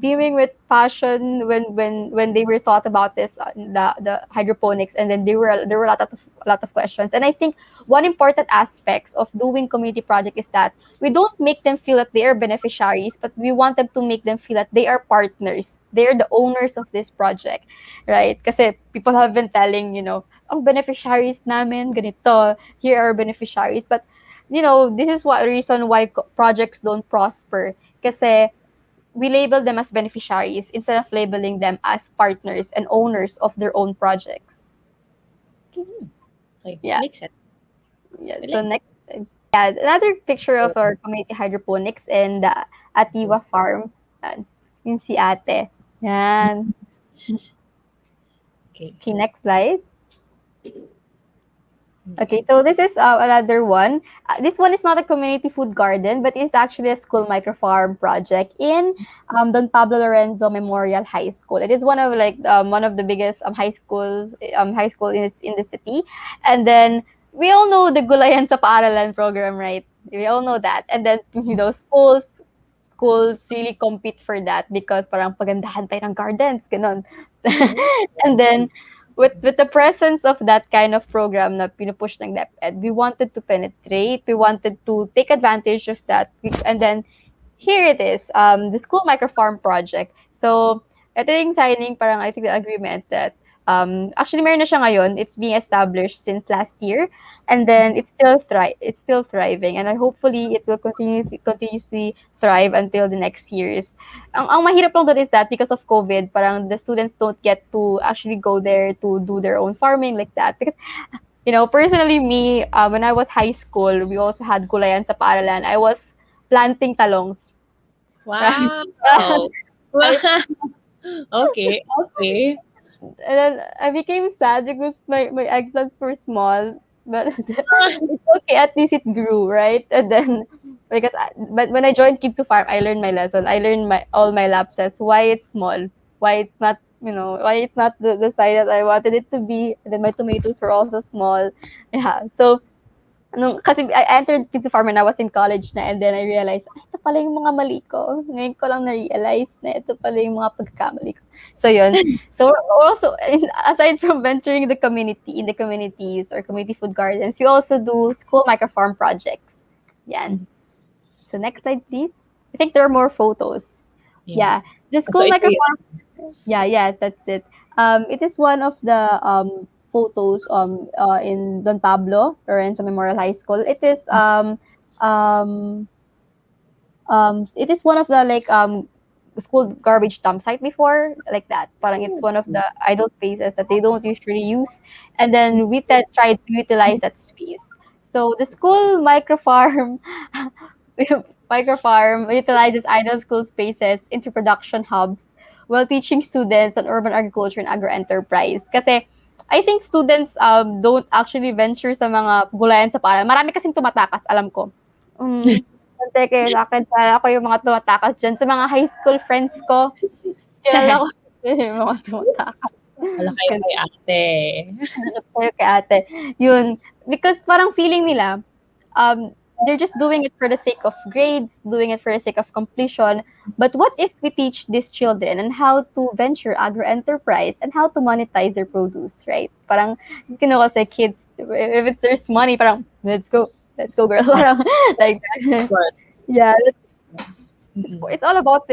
beaming with passion when they were taught about this the hydroponics, and then there were a lot of questions. And I think one important aspects of doing community project is that we don't make them feel that they are beneficiaries, but we want them to make them feel that they are partners, they're the owners of this project, right? Kasi people have been telling, ang beneficiaries namin ganito, here are beneficiaries, but this is what reason why projects don't prosper, kasi we label them as beneficiaries instead of labeling them as partners and owners of their own projects. Okay, Yeah. makes sense. Yeah. I So like next, another picture of our community hydroponics in the Atiwa farm. Yan. Yun si ate. Yan. okay. Okay, next slide. Okay, so this is another one. This one is not a community food garden, but it's actually a school microfarm project in Don Pablo Lorenzo Memorial High School. It is one of the biggest high school in the city. And then we all know the Gulayan sa Paaralan program, right? We all know that. And then schools really compete for that because parang pagandahan tayo ng gardens, ganun. And then with the presence of that kind of program na pinupush ng DepEd, we wanted to penetrate, we wanted to take advantage of that. And then here it is, the school microfarm project. So, ito yung signing, parang I think the agreement that actually meron na siya ngayon. It's being established since last year, and then it's still thriving, and hopefully it will continuously thrive until the next years. Ang mahirap lang doon is that because of COVID, parang the students don't get to actually go there to do their own farming like that. Because personally, me, when I was high school, we also had gulayan sa paaralan. I was planting talongs. Wow. Right? Okay. Okay. And then I became sad because my eggplants were small, but it's okay. At least it grew, right? And then but when I joined Kids to Farm, I learned my lesson. I learned all my lapses why it's small, why it's not why it's not the size that I wanted it to be. And then my tomatoes were also small. Yeah, so kasi I entered Kids Farm when I was in college na, and then I realized, ay, ito pala yung mga mali ko. Ngayon ko lang na-realize na ito pala yung mga pagkakamali ko. So, yun. So, also, aside from venturing in the communities or community food gardens, we also do school microfarm projects. Yan. So, next slide, please. I think there are more photos. Yeah. The school So, microfarm. Yeah, that's it. It is one of the photos in Don Pablo Lorenzo Memorial High School. It is one of the school garbage dump site before, like that. Parang it's one of the idle spaces that they don't usually use, and then we tried to utilize that space. So the school microfarm utilizes idle school spaces into production hubs while teaching students on urban agriculture and agro-enterprise. Kasi I think students don't actually venture sa mga gulayan sa paaralan. Marami kasing tumatakas, alam ko. Teke, lakad ako yung mga tumatakas dyan. Sa mga high school friends ko, kilala ko yung mga tumatakas. wala kayo kay ate. Kayo kay ate. Yun. Because parang feeling nila, they're just doing it for the sake of grades, doing it for the sake of completion. But what if we teach these children on how to venture agro-enterprise and how to monetize their produce, right? Parang, kasi kids, if there's money, parang, let's go, girl. Parang, like that. Of course. Yeah. It's all about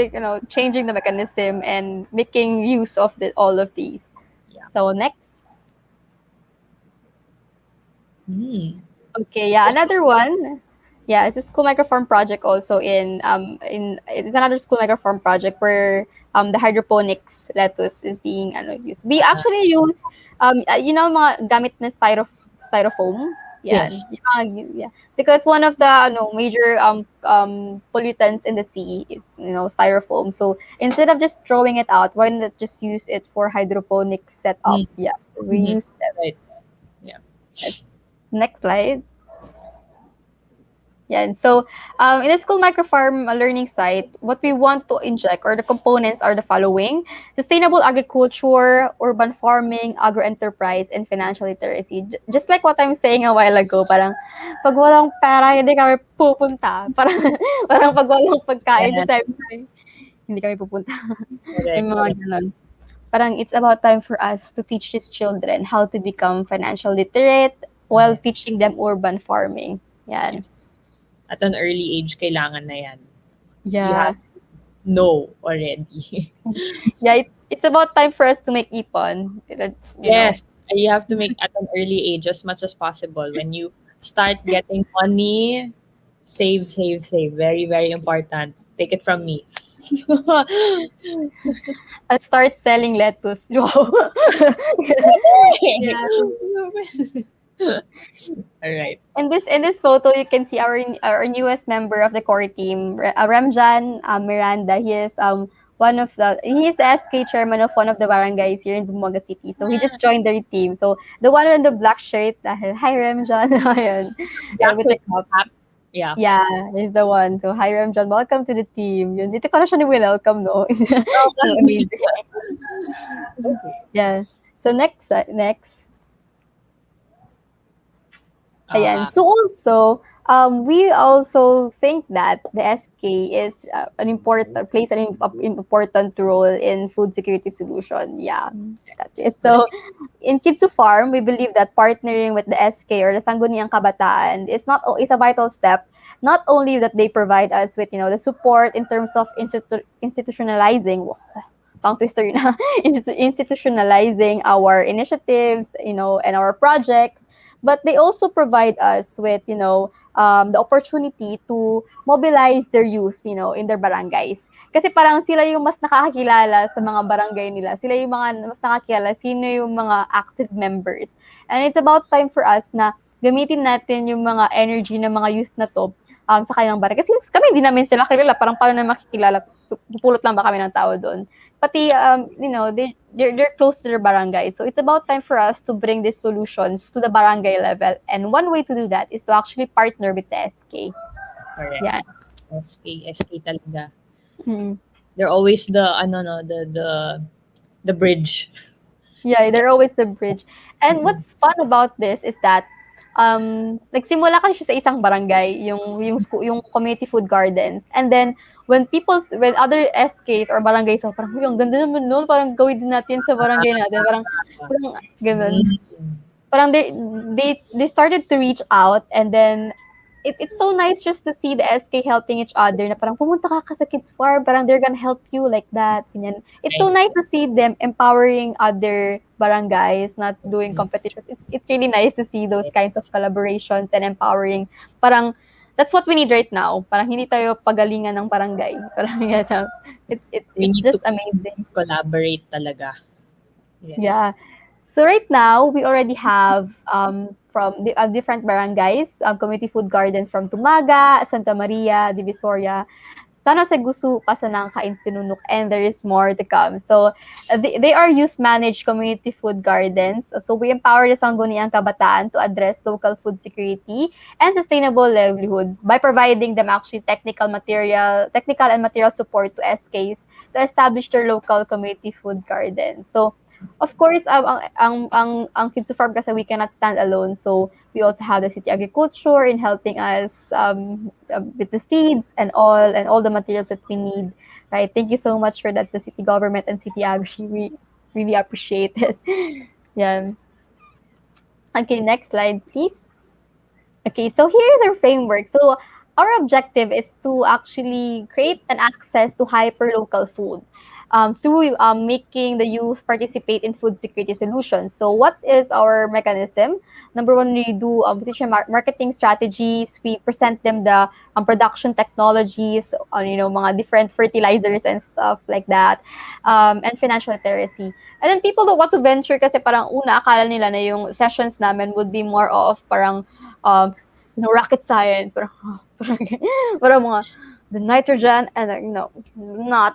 changing the mechanism and making use of all of these. Yeah. So next. Okay, yeah, Just- another one. Yeah, it's a school microfarm project also it's another school microfarm project where the hydroponics lettuce is being used. We actually use mga gamit na styrofoam. Yeah. Yes. Yeah. Because one of the major pollutants in the sea is styrofoam. So instead of just throwing it out, why not just use it for hydroponics setup? Yeah. We use that. Right. Yeah. Next slide. Yeah. So, in the school microfarm learning site, what we want to inject or the components are the following: sustainable agriculture, urban farming, agro-enterprise, and financial literacy. Just like what I'm saying a while ago, parang pag walang pera, hindi kami pupunta. Parang, parang pag walang pagkain Yes, sa siyempre, hindi kami pupunta. correct, Yung mga correct. ganon. Parang it's about time for us to teach these children how to become financial literate while Yes, teaching them urban farming. Yan. yes. At an early age, kailangan na yan. You Yeah. have to know already. Yeah, it's about time for us to make ipon. You know. Yes, you have to make at an early age as much as possible. When you start getting money, save, save, save. Very, very important. Take it from me. I'll start selling lettuce. Wow. Yeah. All right. In this photo, you can see our newest member of the core team, Ramjan Miranda. He is the SK chairman of one of the barangays here in Zamboanga City. So he just joined their team. So the one in the black shirt, hi Ramjan, ayan, Black with the suit cup. cap. Yeah. Yeah, he's the one. So hi Ramjan, welcome to the team. Yun, dito ko na siya ni-welcome, no? So amazing. Yeah. So next. Ayan. Uh, So also, we also think that the SK is plays an important role in food security solution. Yeah, that's it. So in Kids to Farm, we believe that partnering with the SK or the Sangguniang Kabataan is a vital step. Not only that they provide us with the support in terms of institutionalizing. Tongue twister yun, institutionalizing our initiatives, and our projects, but they also provide us with the opportunity to mobilize their youth in their barangays, kasi parang sila yung mas nakakakilala sa mga barangay nila, sila yung mga mas nakakilala sino yung mga active members, and it's about time for us na gamitin natin yung mga energy ng mga youth na to sa kanilang barangay, kasi kami hindi namin sila kilala, parang paano na makikilala, pupulot lang ba kami ng tao doon, pati they're close to their barangay. So it's about time for us to bring these solutions to the barangay level. And one way to do that is to actually partner with the SK. correct. Yeah. SK talaga. Mm. They're always the bridge. Yeah, they're always the bridge. And what's fun about this is that nagsimula kasi siya sa isang barangay, yung community food gardens. And then when other SKs or barangays, parang, "Uy, ang ganda naman nun, parang gawin din natin sa barangay natin." Parang ganun. Mm. Parang they started to reach out, and then it's so nice just to see the SK helping each other, na parang pumunta ka sa Kids Farm, parang they're gonna help you like that. Ganyan. It's so Nice. nice to see them empowering other barangays, not doing competitions. It's really nice to see those kinds of collaborations and empowering. Parang that's what we need right now. Parang hindi tayo pagalingan ng barangay. Parang yan. We It's need just to amazing. collaborate talaga. Yes. Yeah. So right now, we already have from the different barangays, community food gardens from Tumaga, Santa Maria, Divisoria, San Jose Gusu, Pasanang, Sinunok, and there is more to come. So they are youth-managed community food gardens. So we empower the Sangguniang Kabataan to address local food security and sustainable livelihood by providing them actually technical and material support to SKs to establish their local community food gardens. So of course, ang Kids to Farm kasi we cannot stand alone. So we also have the city agriculture in helping us with the seeds and all the materials that we need. Right? Thank you so much for that, the city government and city agri. We really appreciate it. Yeah. Okay, next slide, please. Okay, so here's our framework. So our objective is to actually create an access to hyper-local food through making the youth participate in food security solutions. So what is our mechanism? Number one, we do teach them marketing strategies. We present them the production technologies on mga different fertilizers and stuff like that, and financial literacy. And then people don't want to venture kasi parang una akala nila na yung sessions namin would be more of parang rocket science, parang mga the nitrogen, and not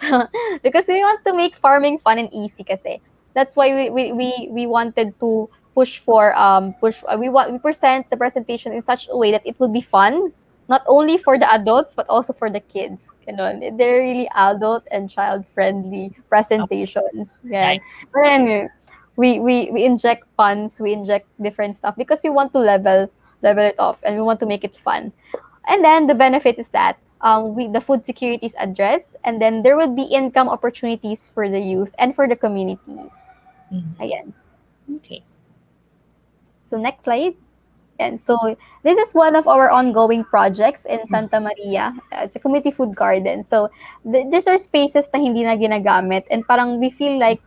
because we want to make farming fun and easy kasi. That's why we wanted to push for we present the presentation in such a way that it would be fun, not only for the adults but also for the kids. Ganon. They're really adult and child friendly presentations. Nice. Yan. But anyway, we inject puns, we inject different stuff because we want to level it off and we want to make it fun. And then the benefit is that the food security is addressed, and then there will be income opportunities for the youth and for the communities. Mhm. Again. Okay. So next slide. And so this is one of our ongoing projects in Santa Maria. It's a community food garden. So these are spaces na hindi na ginagamit and parang we feel like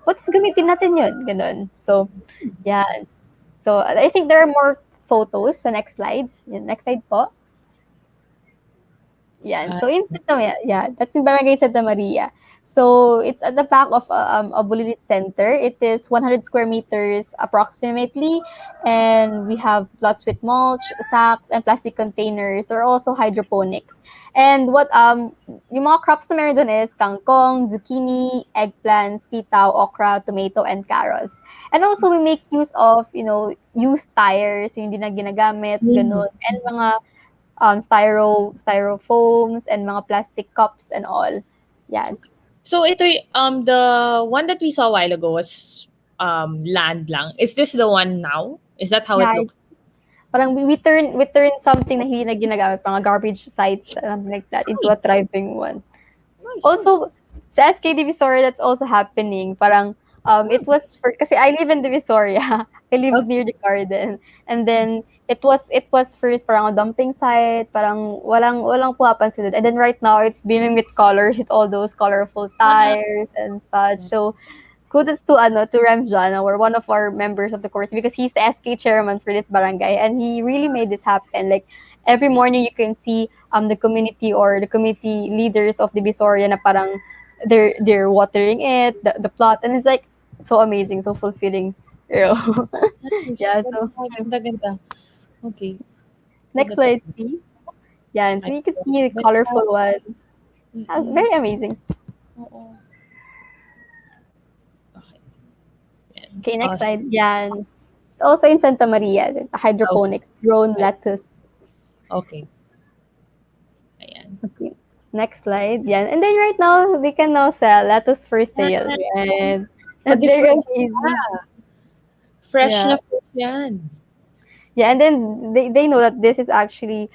what's gamitin natin yun? Ganun. So yeah. So I think there are more photos sa next slides. Yan, next slide po. Yan. So in Santa Maria, yeah, that's in Barangay Santa Maria. So it's at the back of a Bulilit Center. It is 100 square meters approximately, and we have plots with mulch, sacks, and plastic containers. There are also hydroponics. And what yung mga crops na meron doon is kangkong, zucchini, eggplants, sitaw, okra, tomato, and carrots. And also we make use of, used tires, yung hindi na ginagamit, ganun, and mga styrofoams and mga plastic cups and all. Yeah. So ito the one that we saw a while ago was land lang. Is this the one now? Is that how Yeah, it looks? parang we turn something na hindi na ginagamit, mga garbage sites, something like that, into a thriving one. Nice, Also, sa SK Divisoria, that's also happening. Parang, it was kasi I live in Divisoria. I live near the garden. And then, it was first parang a dumping site, parang walang pumapansin. And then right now, it's beaming with colors, with all those colorful tires and such. So, kudos to Ramjan, or one of our members of the court, because he's the SK chairman for this barangay, and he really made this happen. Like every morning, you can see the community or the community leaders of the Divisoria na parang they're watering it, the plots, and it's like so amazing, so fulfilling. Nice. Yeah. So Ganda. Okay. next slide, please. Yeah, and so you can see the colorful ones. Very amazing. Oo. Okay, next Awesome. slide. Yan. It's also in Santa Maria, the hydroponics, grown lettuce. Okay. Ayan. Okay. Next slide. Yan. And then right now, we can now sell lettuce for sale. And that's very amazing. Fresh Yeah. na fresh yan. Yeah, and then they know that this is actually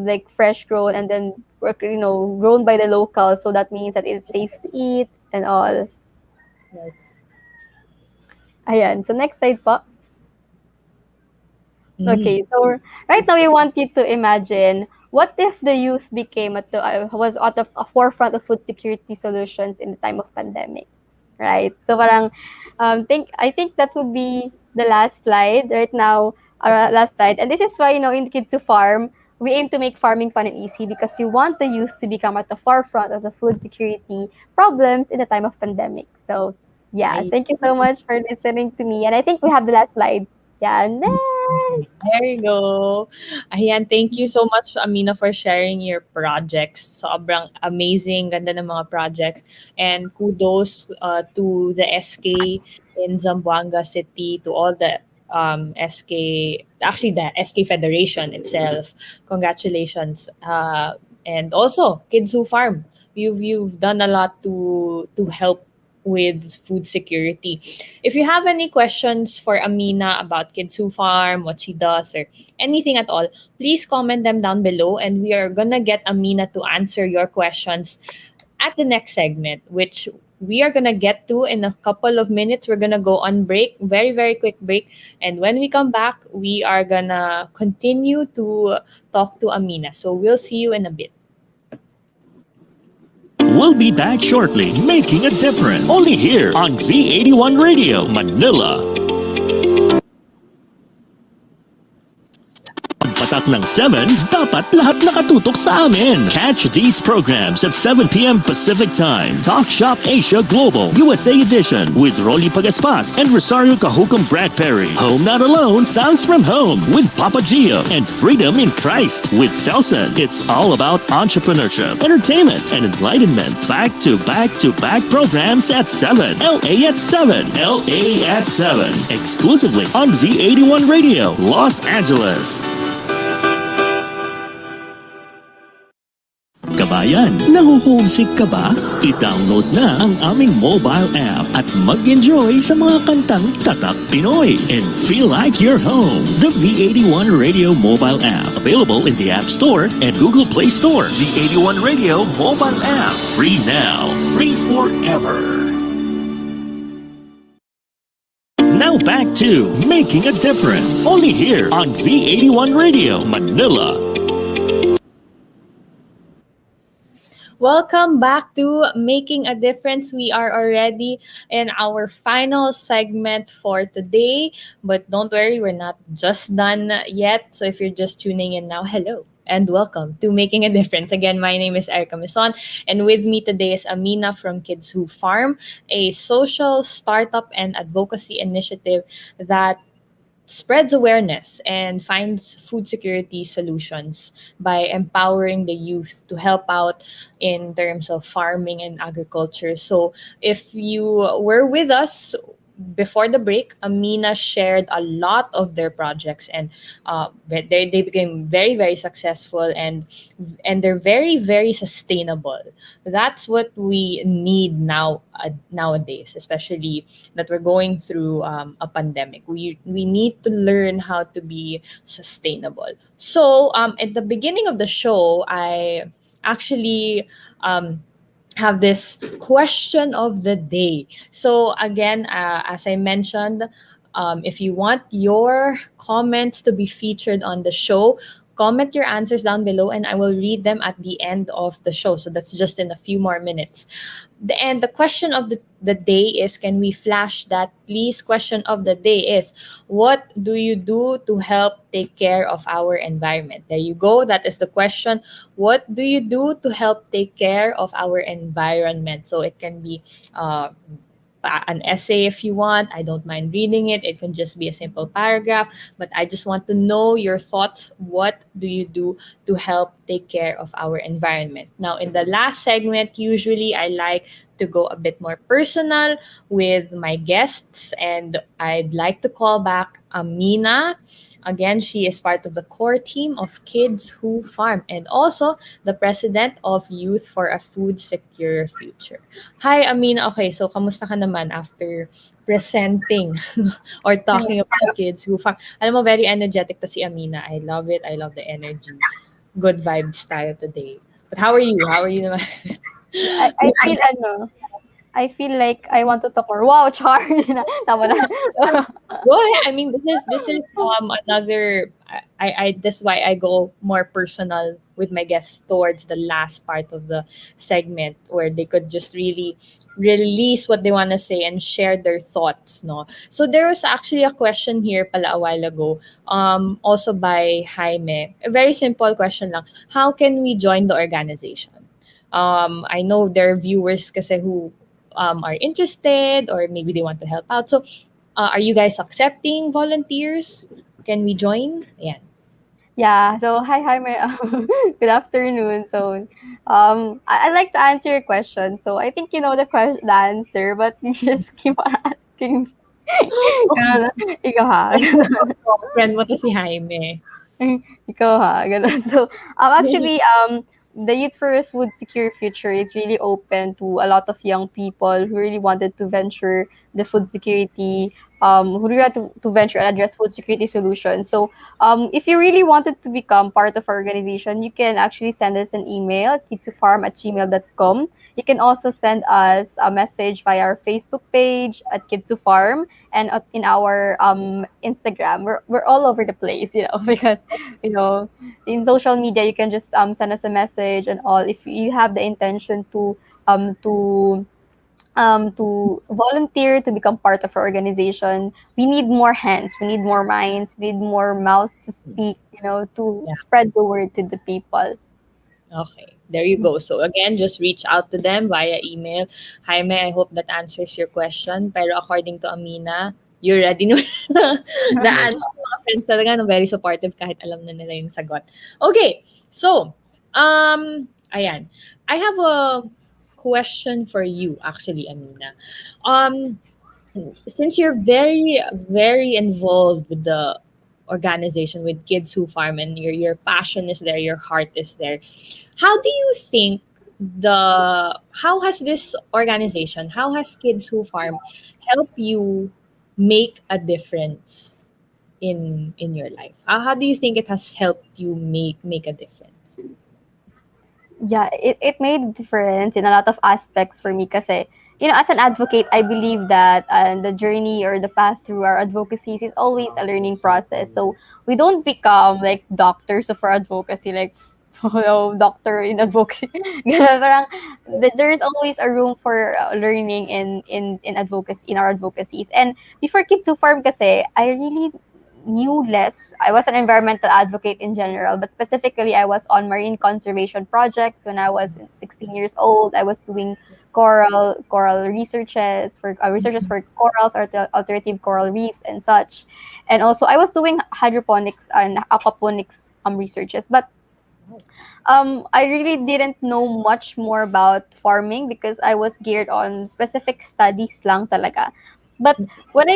like fresh grown and then grown by the locals, so that means that it's safe to eat and all. Nice. Ayan. So next slide po. Okay, so right now we want you to imagine what if the youth was at the forefront of food security solutions in the time of pandemic, right? So parang I think that would be the last slide right now, our last slide. And this is why in Kids Who Farm, we aim to make farming fun and easy because we want the youth to become at the forefront of the food security problems in the time of pandemic. So yeah, Nice. thank you so much for listening to me. And I think we have the last slide. Yeah, next. There you go. Ayan, thank you so much, Amina, for sharing your projects. Sobrang amazing, ganda ng mga projects. And kudos to the SK in Zamboanga City, to all the SK, actually the SK Federation itself. Congratulations. And also, Kids Who Farm. You've done a lot to help with food security. If you have any questions for Amina about Kids Who Farm, what she does, or anything at all, please comment them down below, and we are gonna get Amina to answer your questions at the next segment, which we are gonna get to in a couple of minutes. We're gonna go on break, very, very quick break. And when we come back, we are gonna continue to talk to Amina. So we'll see you in a bit. We'll be back shortly, making a difference. Only here on V81 Radio, Manila. Patak ng 7, dapat lahat nakatutok sa amin. Catch these programs at 7 p.m. Pacific Time. Talk Shop Asia Global, USA Edition, with Rolly Pagaspas and Rosario Cajucom Bradbury. Home Not Alone, Sounds from Home, with Papa Gio. And Freedom in Christ, with Felsen. It's all about entrepreneurship, entertainment, and enlightenment. Back to back programs at 7. LA at 7. LA at 7. Exclusively on V81 Radio, Los Angeles. bayan. Naho-homesick ka ba? I-download na ang aming mobile app at mag-enjoy sa mga kantang Tatak Pinoy and feel like you're home. The V81 Radio mobile app, available in the App Store and Google Play Store. V81 Radio mobile app, free now, free forever. Now back to Making a Difference, only here on V81 Radio Manila. Welcome back to Making a Difference. We are already in our final segment for today, but don't worry, we're not just done yet. So if you're just tuning in now, hello and welcome to Making a Difference. Again, my name is Erika Mison, and with me today is Amina from Kids Who Farm, a social startup and advocacy initiative that spreads awareness and finds food security solutions by empowering the youth to help out in terms of farming and agriculture. So, if you were with us before the break, Amina shared a lot of their projects, and they became very, very successful, and they're very, very sustainable. That's what we need now, nowadays, especially that we're going through a pandemic. We need to learn how to be sustainable. So at the beginning of the show, I actually have this question of the day. So again, as I mentioned, if you want your comments to be featured on the show, comment your answers down below and I will read them at the end of the show. So that's just in a few more minutes. And the question of the day is, can we flash that, please? Question of the day is, what do you do to help take care of our environment? There you go. That is the question. What do you do to help take care of our environment? So it can be an essay if you want. I don't mind reading it. It can just be a simple paragraph, but I just want to know your thoughts. What do you do to help take care of our environment? Now, in the last segment, usually I like to go a bit more personal with my guests, and I'd like to call back Amina. Again, she is part of the core team of Kids Who Farm and also the president of Youth for a Food Secure Future. Hi, Amina. Okay, so kamusta ka naman after presenting or talking about Kids Who Farm? Alam mo, very energetic to si Amina. I love it. I love the energy. Good vibes tayo today. But how are you? How are you naman? I feel like I want to talk more. Wow, Char. Tama na. Go ahead. I mean, this is another. I This is why I go more personal with my guests towards the last part of the segment, where they could just really release what they want to say and share their thoughts. No, so there was actually a question here pala a while ago. Also by Jaime. A very simple question lang. How can we join the organization? I know there are viewers kasi who are interested or maybe they want to help out. So, are you guys accepting volunteers? Can we join? Yeah. Yeah. So hi, good afternoon. So, I'd like to answer your question. So I think you know the answer, but you just keep on asking. Ganun. Ikaw ha. Friend mo to si Jaime. Ikaw ha. Ganun. So, actually, the Youth for a Food Secure Future is really open to a lot of young people who really wanted to venture the food security, who really want to venture and address food security solutions. So, if you really wanted to become part of our organization, you can actually send us an email, kidstofarm@gmail.com. You can also send us a message via our Facebook page at Kids to Farm and in our Instagram. We're all over the place, because in social media you can just send us a message and all if you have the intention um to to volunteer to become part of our organization. We need more hands, we need more minds, we need more mouths to speak, to Yeah. spread the word to the people. Okay, there you go. So again, just reach out to them via email. Jaime, I hope that answers your question. Pero according to Amina, you already know the answer. Mga friends talaga, no, very supportive kahit alam na nila yung sagot. Okay, so, ayan. I have a question for you, actually, Amina. Since you're very, very involved with the organization, with Kids Who Farm, and your passion is there, your heart is there, how do you think how has this organization, how has Kids Who Farm helped you make a difference in your life? How do you think it has helped you make a difference? Yeah, it made a difference in a lot of aspects for me kasi, as an advocate, I believe that the journey or the path through our advocacies is always a learning process. So we don't become like doctors of our advocacy, like doctor in advocacy. Ganun, parang there is always a room for learning in advocacy, in our advocacies. And before Kids Who Farm kasi, I really knew less. I was an environmental advocate in general, but specifically, I was on marine conservation projects when I was 16 years old. I was doing coral researches for corals, alternative coral reefs, and such. And also, I was doing hydroponics and aquaponics researches. But I really didn't know much more about farming because I was geared on specific studies lang talaga. But when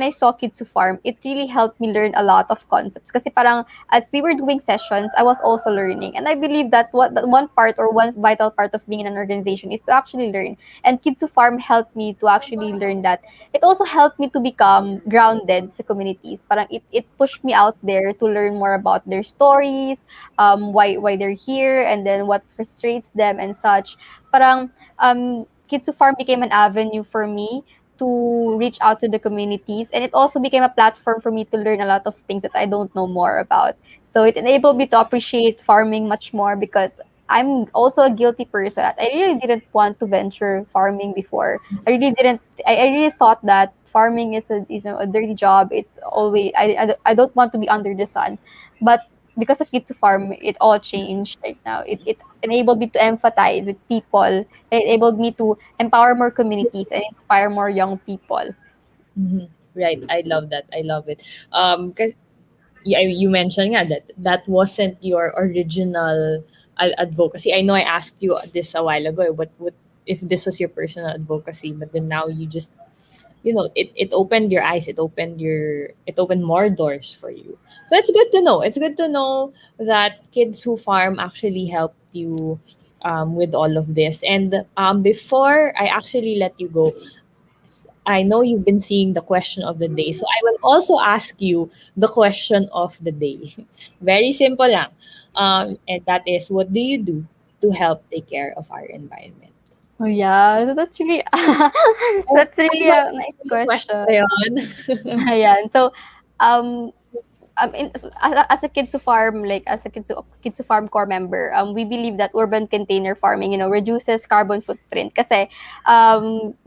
I saw Kids Who Farm, it really helped me learn a lot of concepts. Kasi parang as we were doing sessions, I was also learning, and I believe that that one part or one vital part of being in an organization is to actually learn. And Kids Who Farm helped me to actually learn that. It also helped me to become grounded sa communities. Parang it pushed me out there to learn more about their stories, why they're here, and then what frustrates them and such. Parang Kids Who Farm became an avenue for me to reach out to the communities, and it also became a platform for me to learn a lot of things that I don't know more about. So it enabled me to appreciate farming much more because I'm also a guilty person. I really didn't want to venture farming before. I really didn't. I really thought that farming is a dirty job. It's always I don't want to be under the sun, but because of Kids Farm, it all changed right now. It enabled me to empathize with people. It enabled me to empower more communities and inspire more young people. Mhm. Right. I love that. I love it. Because yeah, you mentioned nga that that wasn't your original advocacy. I know I asked you this a while ago. What if this was your personal advocacy? But then now you just, it opened your eyes. It opened more doors for you. So it's good to know. It's good to know that Kids Who Farm actually helped you with all of this. And before I actually let you go, I know you've been seeing the question of the day. So I will also ask you the question of the day. Very simple lang. And that is, what do you do to help take care of our environment? Oh yeah, so that's really Oh, that's really ano ba a yung nice question question. ba yun? Ayan. So, um, as a kids who farm, like as a kids who farm core member, we believe that urban container farming, reduces carbon footprint. Kasi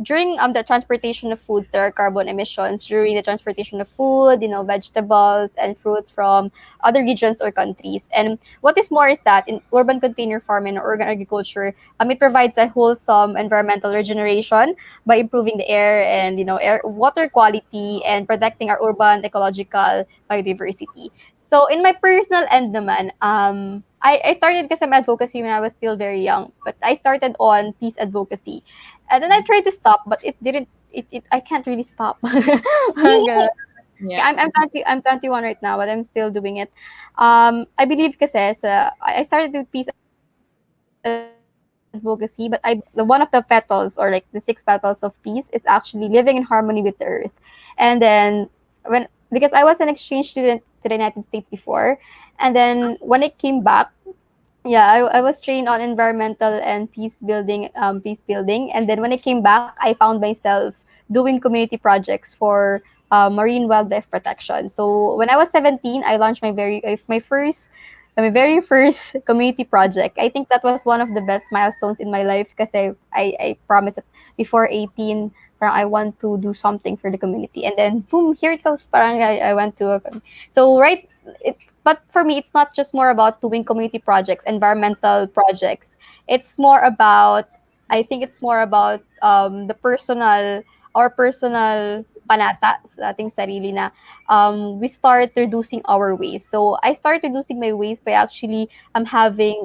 during the transportation of foods, there are carbon emissions during the transportation of food, vegetables and fruits from other regions or countries. And what is more is that in urban container farming or urban agriculture, it provides a wholesome environmental regeneration by improving the air and water quality and protecting our urban ecological biodiversity. So in my personal end naman, I started kasi my advocacy when I was still very young, but I started on peace advocacy. And then I tried to stop, but it didn't I can't really stop. Parang ganun. Yeah. I'm 21 right now, but I'm still doing it. I believe kasi I started with peace advocacy, but I believe one of the petals or like the 6 petals of peace is actually living in harmony with the earth. And then because I was an exchange student to the United States before, and then when I came back, yeah, I was trained on environmental and peace building, and then when I came back, I found myself doing community projects for marine wildlife protection. So when I was 17, I launched my very first community project. I think that was one of the best milestones in my life because I promised that before 18, parang I want to do something for the community, and then boom, here it goes. Parang I went to so right. But for me, it's not just more about doing community projects, environmental projects. It's more about, I think it's more about the personal panata sa ating sarili na we start reducing our waste. So I start reducing my waste by actually having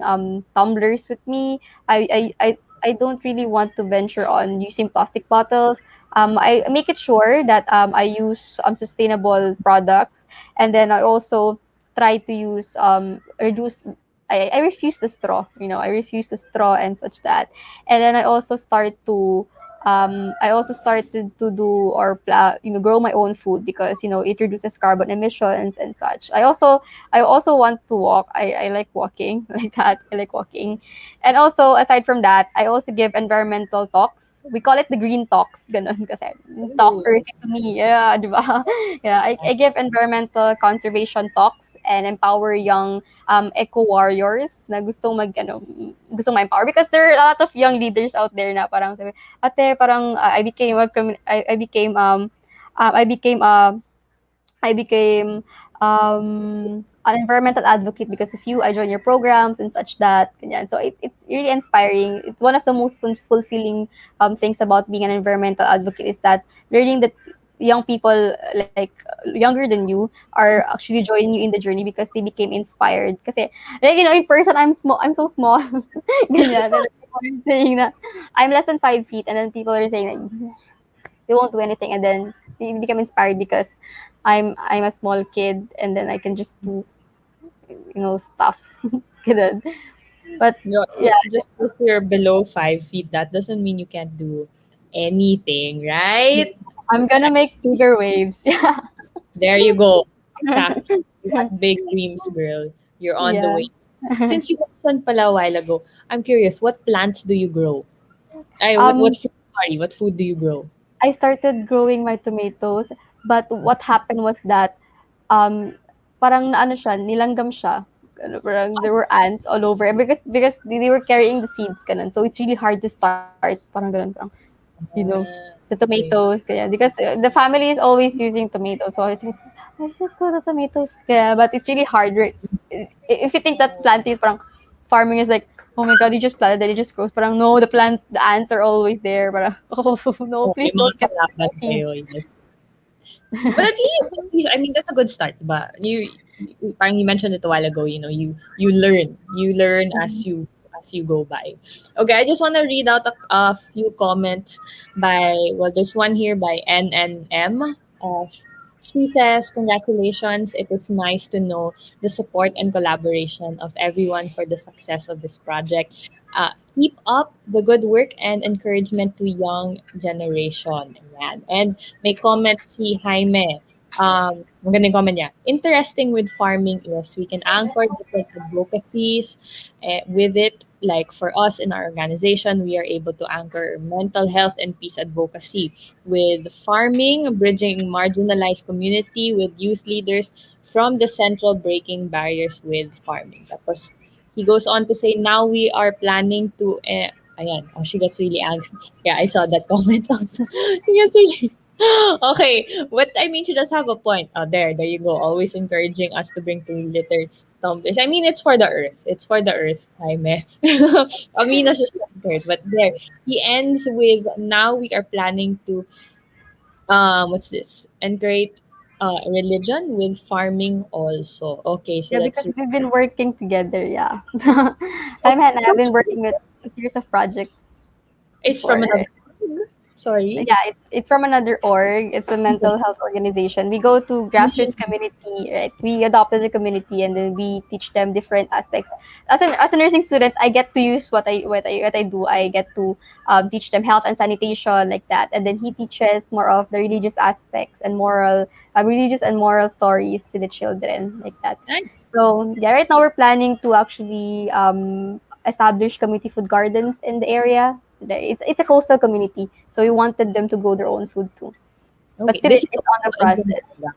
tumblers with me. I don't really want to venture on using plastic bottles. I make it sure that I use sustainable products, and then I also try to use reduce I refuse the straw. I refuse the straw and such that. And then I also started to do or grow my own food because it reduces carbon emissions and such. I also want to walk. I like walking like that. I like walking, and also aside from that, I also give environmental talks. We call it the green talks, ganun kasi talk Ooh, earthy to me. Yeah, di ba? Yeah, I give environmental conservation talks and empower young eco warriors na gustong ma-empower because there are a lot of young leaders out there na parang sabi, ate, parang I became I became I became an environmental advocate because of you. I joined your programs and such that. Ganyan. So it's really inspiring. It's one of the most fulfilling things about being an environmental advocate is that learning that young people like younger than you are actually joining you in the journey because they became inspired. Kasi like in person I'm small. I'm so small. Ganyan. And people are saying that I'm less than 5 feet, and then people are saying that they won't do anything, and then they become inspired because I'm a small kid and then I can just do stuff. Ganun. But no, yeah, just if you're below 5 feet, that doesn't mean you can't do anything, right? I'm gonna make bigger waves. Yeah. There you go. Exactly. You got big dreams, girl. You're on the Yeah. way. Since you mentioned pala a while ago, I'm curious, what plants do you grow? What um food, sorry, what food do you grow? I started growing my tomatoes, but what happened was that um parang naano siya, nilanggam siya. Parang there were ants all over because they were carrying the seeds ganun. So it's really hard to start. Parang ganun, parang you know, the Okay. tomatoes, kaya, because the family is always using tomatoes. So I think, let's just go to tomatoes. Kaya, but it's really hard. Right? If you think that planting is parang, farming is like, oh my god, you just planted that, it just grows. Parang, no, the ants are always there. Parang, oh, no, Oh, please may mga don't get kalaban my seeds. kayo, yes. But at least, I mean, that's a good start, but parang you mentioned it a while ago, you learn as you go by. Okay, I just want to read out a few comments there's one here by NNM. She says, congratulations. It is nice to know the support and collaboration of everyone for the success of this project. Keep up the good work and encouragement to young generation. Ayan. And may comment si Jaime. Magandang comment niya. Interesting with farming is we can anchor different advocacies with it. Like for us in our organization, we are able to anchor mental health and peace advocacy with farming, bridging marginalized community with youth leaders from the central breaking barriers with farming. Tapos he goes on to say, now we are planning to, ayan, oh, she gets really angry. Yeah, I saw that comment also. She gets really, okay, but I mean, she does have a point. Oh, there you go. Always encouraging us to bring 2 liter tumblers. I mean, it's for the earth. It's for the earth, Jaime. Amina's just scared, but there. He ends with, now we are planning to what's this? Integrate religion with farming also. Okay, so Yeah, because that's we've been working together, yeah. I'm Hannah. I've been working with a series of projects it's before, from another. right? Sorry. Yeah, it's from another org. It's a mental health organization. We go to grassroots community, right? We adopted the community and then we teach them different aspects. As a nursing student, I get to use what I do. I get to teach them health and sanitation like that, and then he teaches more of the religious aspects and religious and moral stories to the children like that. Nice. So yeah, right now we're planning to actually establish community food gardens in the area. It's a coastal community, so we wanted them to grow their own food too. But Okay, still, this is it's on the also in process. Zamboanga.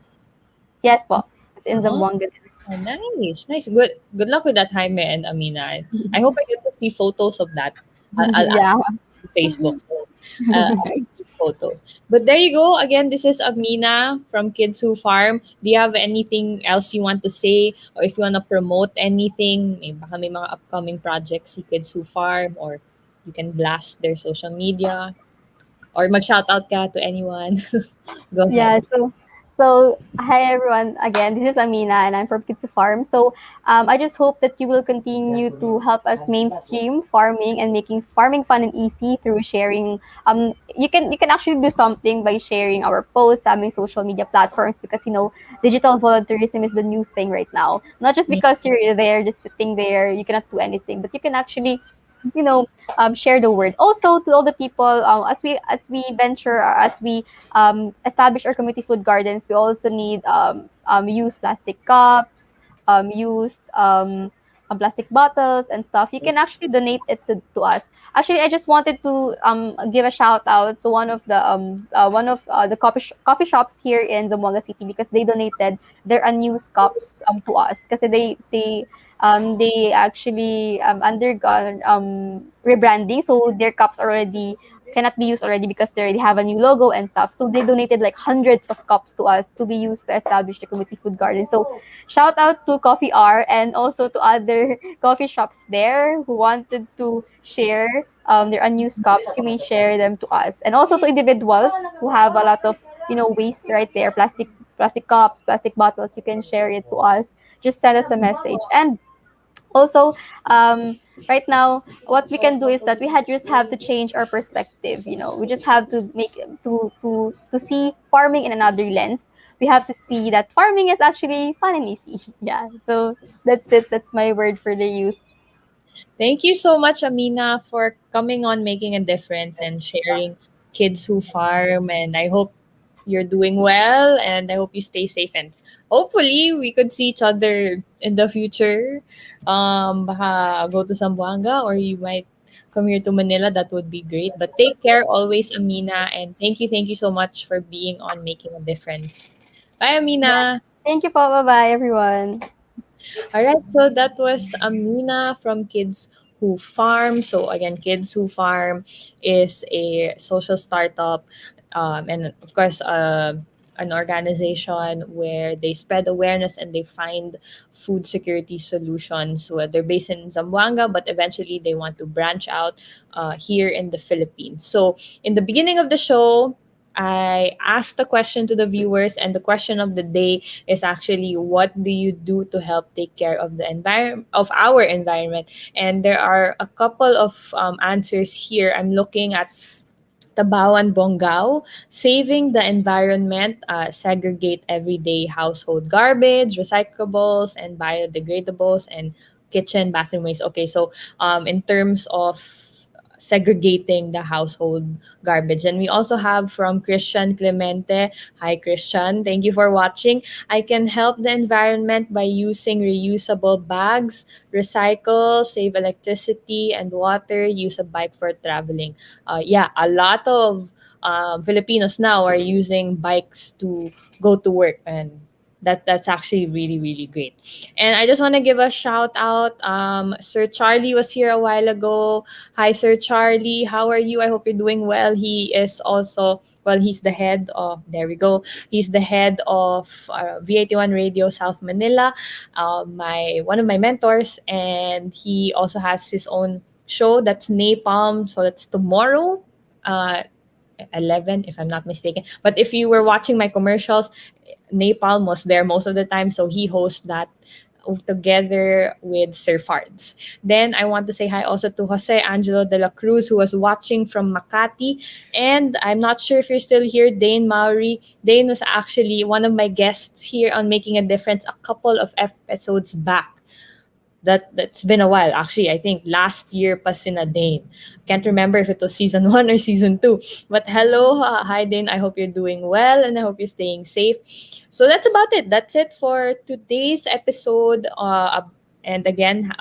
Yes, po. It's in Oh, Zamboanga. nice, nice. Good luck with that, Jaime and Amina. I hope I get to see photos of that. I'll add Yeah. it to Facebook. So, I'll see photos. But there you go. Again, this is Amina from Kids Who Farm. Do you have anything else you want to say, or if you want to promote anything? Baka may mga upcoming projects si Kids Who Farm, or you can blast their social media, or mag-shoutout ka to anyone. Go ahead. Yeah. So So, hi everyone. Again, this is Amina, and I'm from Kids to Farm. So, I just hope that you will continue to help us mainstream farming and making farming fun and easy through sharing. You can actually do something by sharing our posts, having social media platforms, because digital volunteerism is the new thing right now. Not just because you're there, just sitting there, you cannot do anything, but you can actually you know share the word also to all the people, as we venture, or as we establish our community food gardens. We also need used plastic cups, used plastic bottles and stuff. You can actually donate it to us. Actually, I just wanted to give a shout out to one of the coffee shops here in Zamboanga City, because they donated their unused cups to us, because they actually undergone rebranding, so their cups already cannot be used already because they already have a new logo and stuff. So they donated like hundreds of cups to us to be used to establish the community food garden. So shout out to Coffee R, and also to other coffee shops there who wanted to share their unused cups. You may share them to us, and also to individuals who have a lot of waste right there, plastic cups, plastic bottles. You can share it to us. Just send us a message. And also, right now, what we can do is that just have to change our perspective. We just have to make to see farming in another lens. We have to see that farming is actually fun and easy. Yeah. So that's it. That's my word for the youth. Thank you so much, Amina, for coming on, making a difference, and sharing Kids Who Farm. And I hope you're doing well, and I hope you stay safe. And hopefully, we could see each other in the future. Baka go to Zamboanga, or you might come here to Manila. That would be great. But take care always, Amina. And thank you so much for being on, making a difference. Bye, Yeah. Amina. Thank you po. Bye bye, everyone. All right, so that was Amina from Kids Who Farm. So again, Kids Who Farm is a social startup, and of course, an organization where they spread awareness and they find food security solutions. So they're based in Zamboanga, but eventually they want to branch out here in the Philippines. So in the beginning of the show, I asked the question to the viewers, and the question of the day is actually, what do you do to help take care of the environment, of our environment? And there are a couple of answers here. I'm looking at Tabawan Bongao, saving the environment, segregate everyday household garbage, recyclables and biodegradables, and kitchen bathroom waste. Okay, so in terms of segregating the household garbage. And we also have from Christian Clemente. Hi, Christian. Thank you for watching. I can help the environment by using reusable bags, recycle, save electricity and water, use a bike for traveling. Yeah, a lot of Filipinos now are using bikes to go to work, and that's actually really really great. And I just want to give a shout out. Sir Charlie was here a while ago. Hi, Sir Charlie. How are you? I hope you're doing well. He is also, well, he's the head of, there we go. He's the head of V81 Radio South Manila, my one of my mentors, and he also has his own show that's Napalm. So that's tomorrow. 11 if I'm not mistaken. But if you were watching my commercials, Napalm was there most of the time, so he hosts that together with Sir Fards. Then I want to say hi also to Jose Angelo de la Cruz, who was watching from Makati. And I'm not sure if you're still here, Dane Maury. Dane was actually one of my guests here on Making a Difference a couple of episodes back. That's been a while. Actually, I think last year pa sina Dane. Can't remember if it was season 1 or season 2. But hello, hi Dane. I hope you're doing well, and I hope you're staying safe. So that's about it. That's it for today's episode. And again,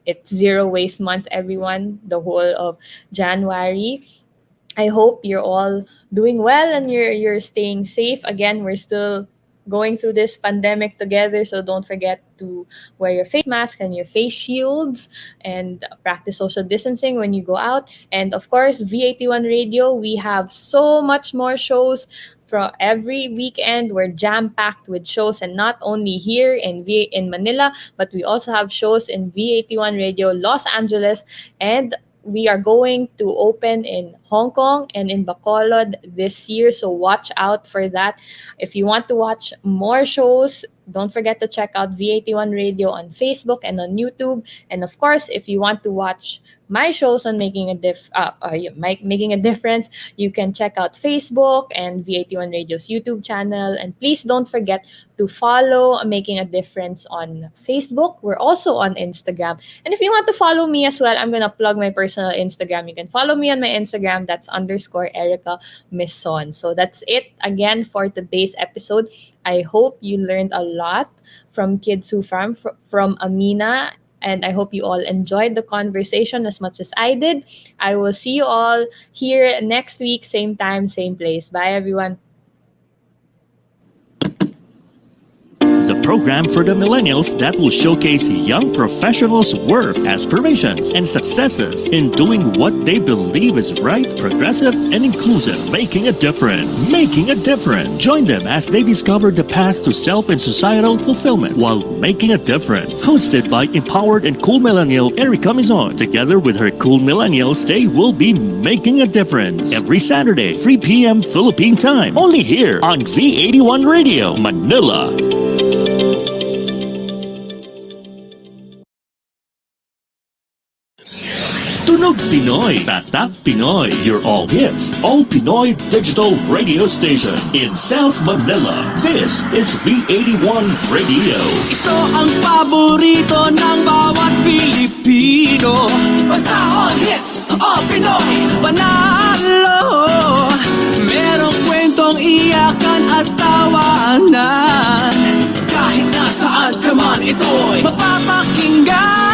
it's Zero Waste Month, everyone. The whole of January. I hope you're all doing well and you're staying safe. Again, we're still going through this pandemic together, so don't forget to wear your face mask and your face shields, and practice social distancing when you go out. And of course, V81 Radio, we have so much more shows. For every weekend, we're jam packed with shows, and not only here in Manila, but we also have shows in V81 Radio Los Angeles, and we are going to open in Hong Kong and in Bacolod this year, so watch out for that. If you want to watch more shows, don't forget to check out V81 Radio on Facebook and on YouTube. And of course, if you want to watch my shows on making a difference, you can check out Facebook and V81 Radio's YouTube channel. And please don't forget to follow Making a Difference on Facebook. We're also on Instagram. And if you want to follow me as well, I'm gonna plug my personal Instagram. You can follow me on my Instagram. That's _Erika Mison. So that's it again for today's episode. I hope you learned a lot from Kids Who Farm from Amina. And I hope you all enjoyed the conversation as much as I did. I will see you all here next week, same time, same place. Bye, everyone. The program for the millennials that will showcase young professionals' worth, aspirations, and successes in doing what they believe is right, progressive, and inclusive. Making a difference. Making a difference. Join them as they discover the path to self and societal fulfillment while making a difference. Hosted by empowered and cool millennial Erika Mison. Together with her cool millennials, they will be making a difference. Every Saturday, 3 p.m. Philippine time. Only here on V81 Radio, Manila. Tunog Pinoy, Tatak Pinoy, your all hits, all Pinoy digital radio station in South Manila. This is V81 Radio. Ito ang paborito ng bawat Pilipino. Basta all hits, all Pinoy, panalo. Merong kwentong iyakan at tawanan. Kahit nasaan ka man ito'y mapapakinggan.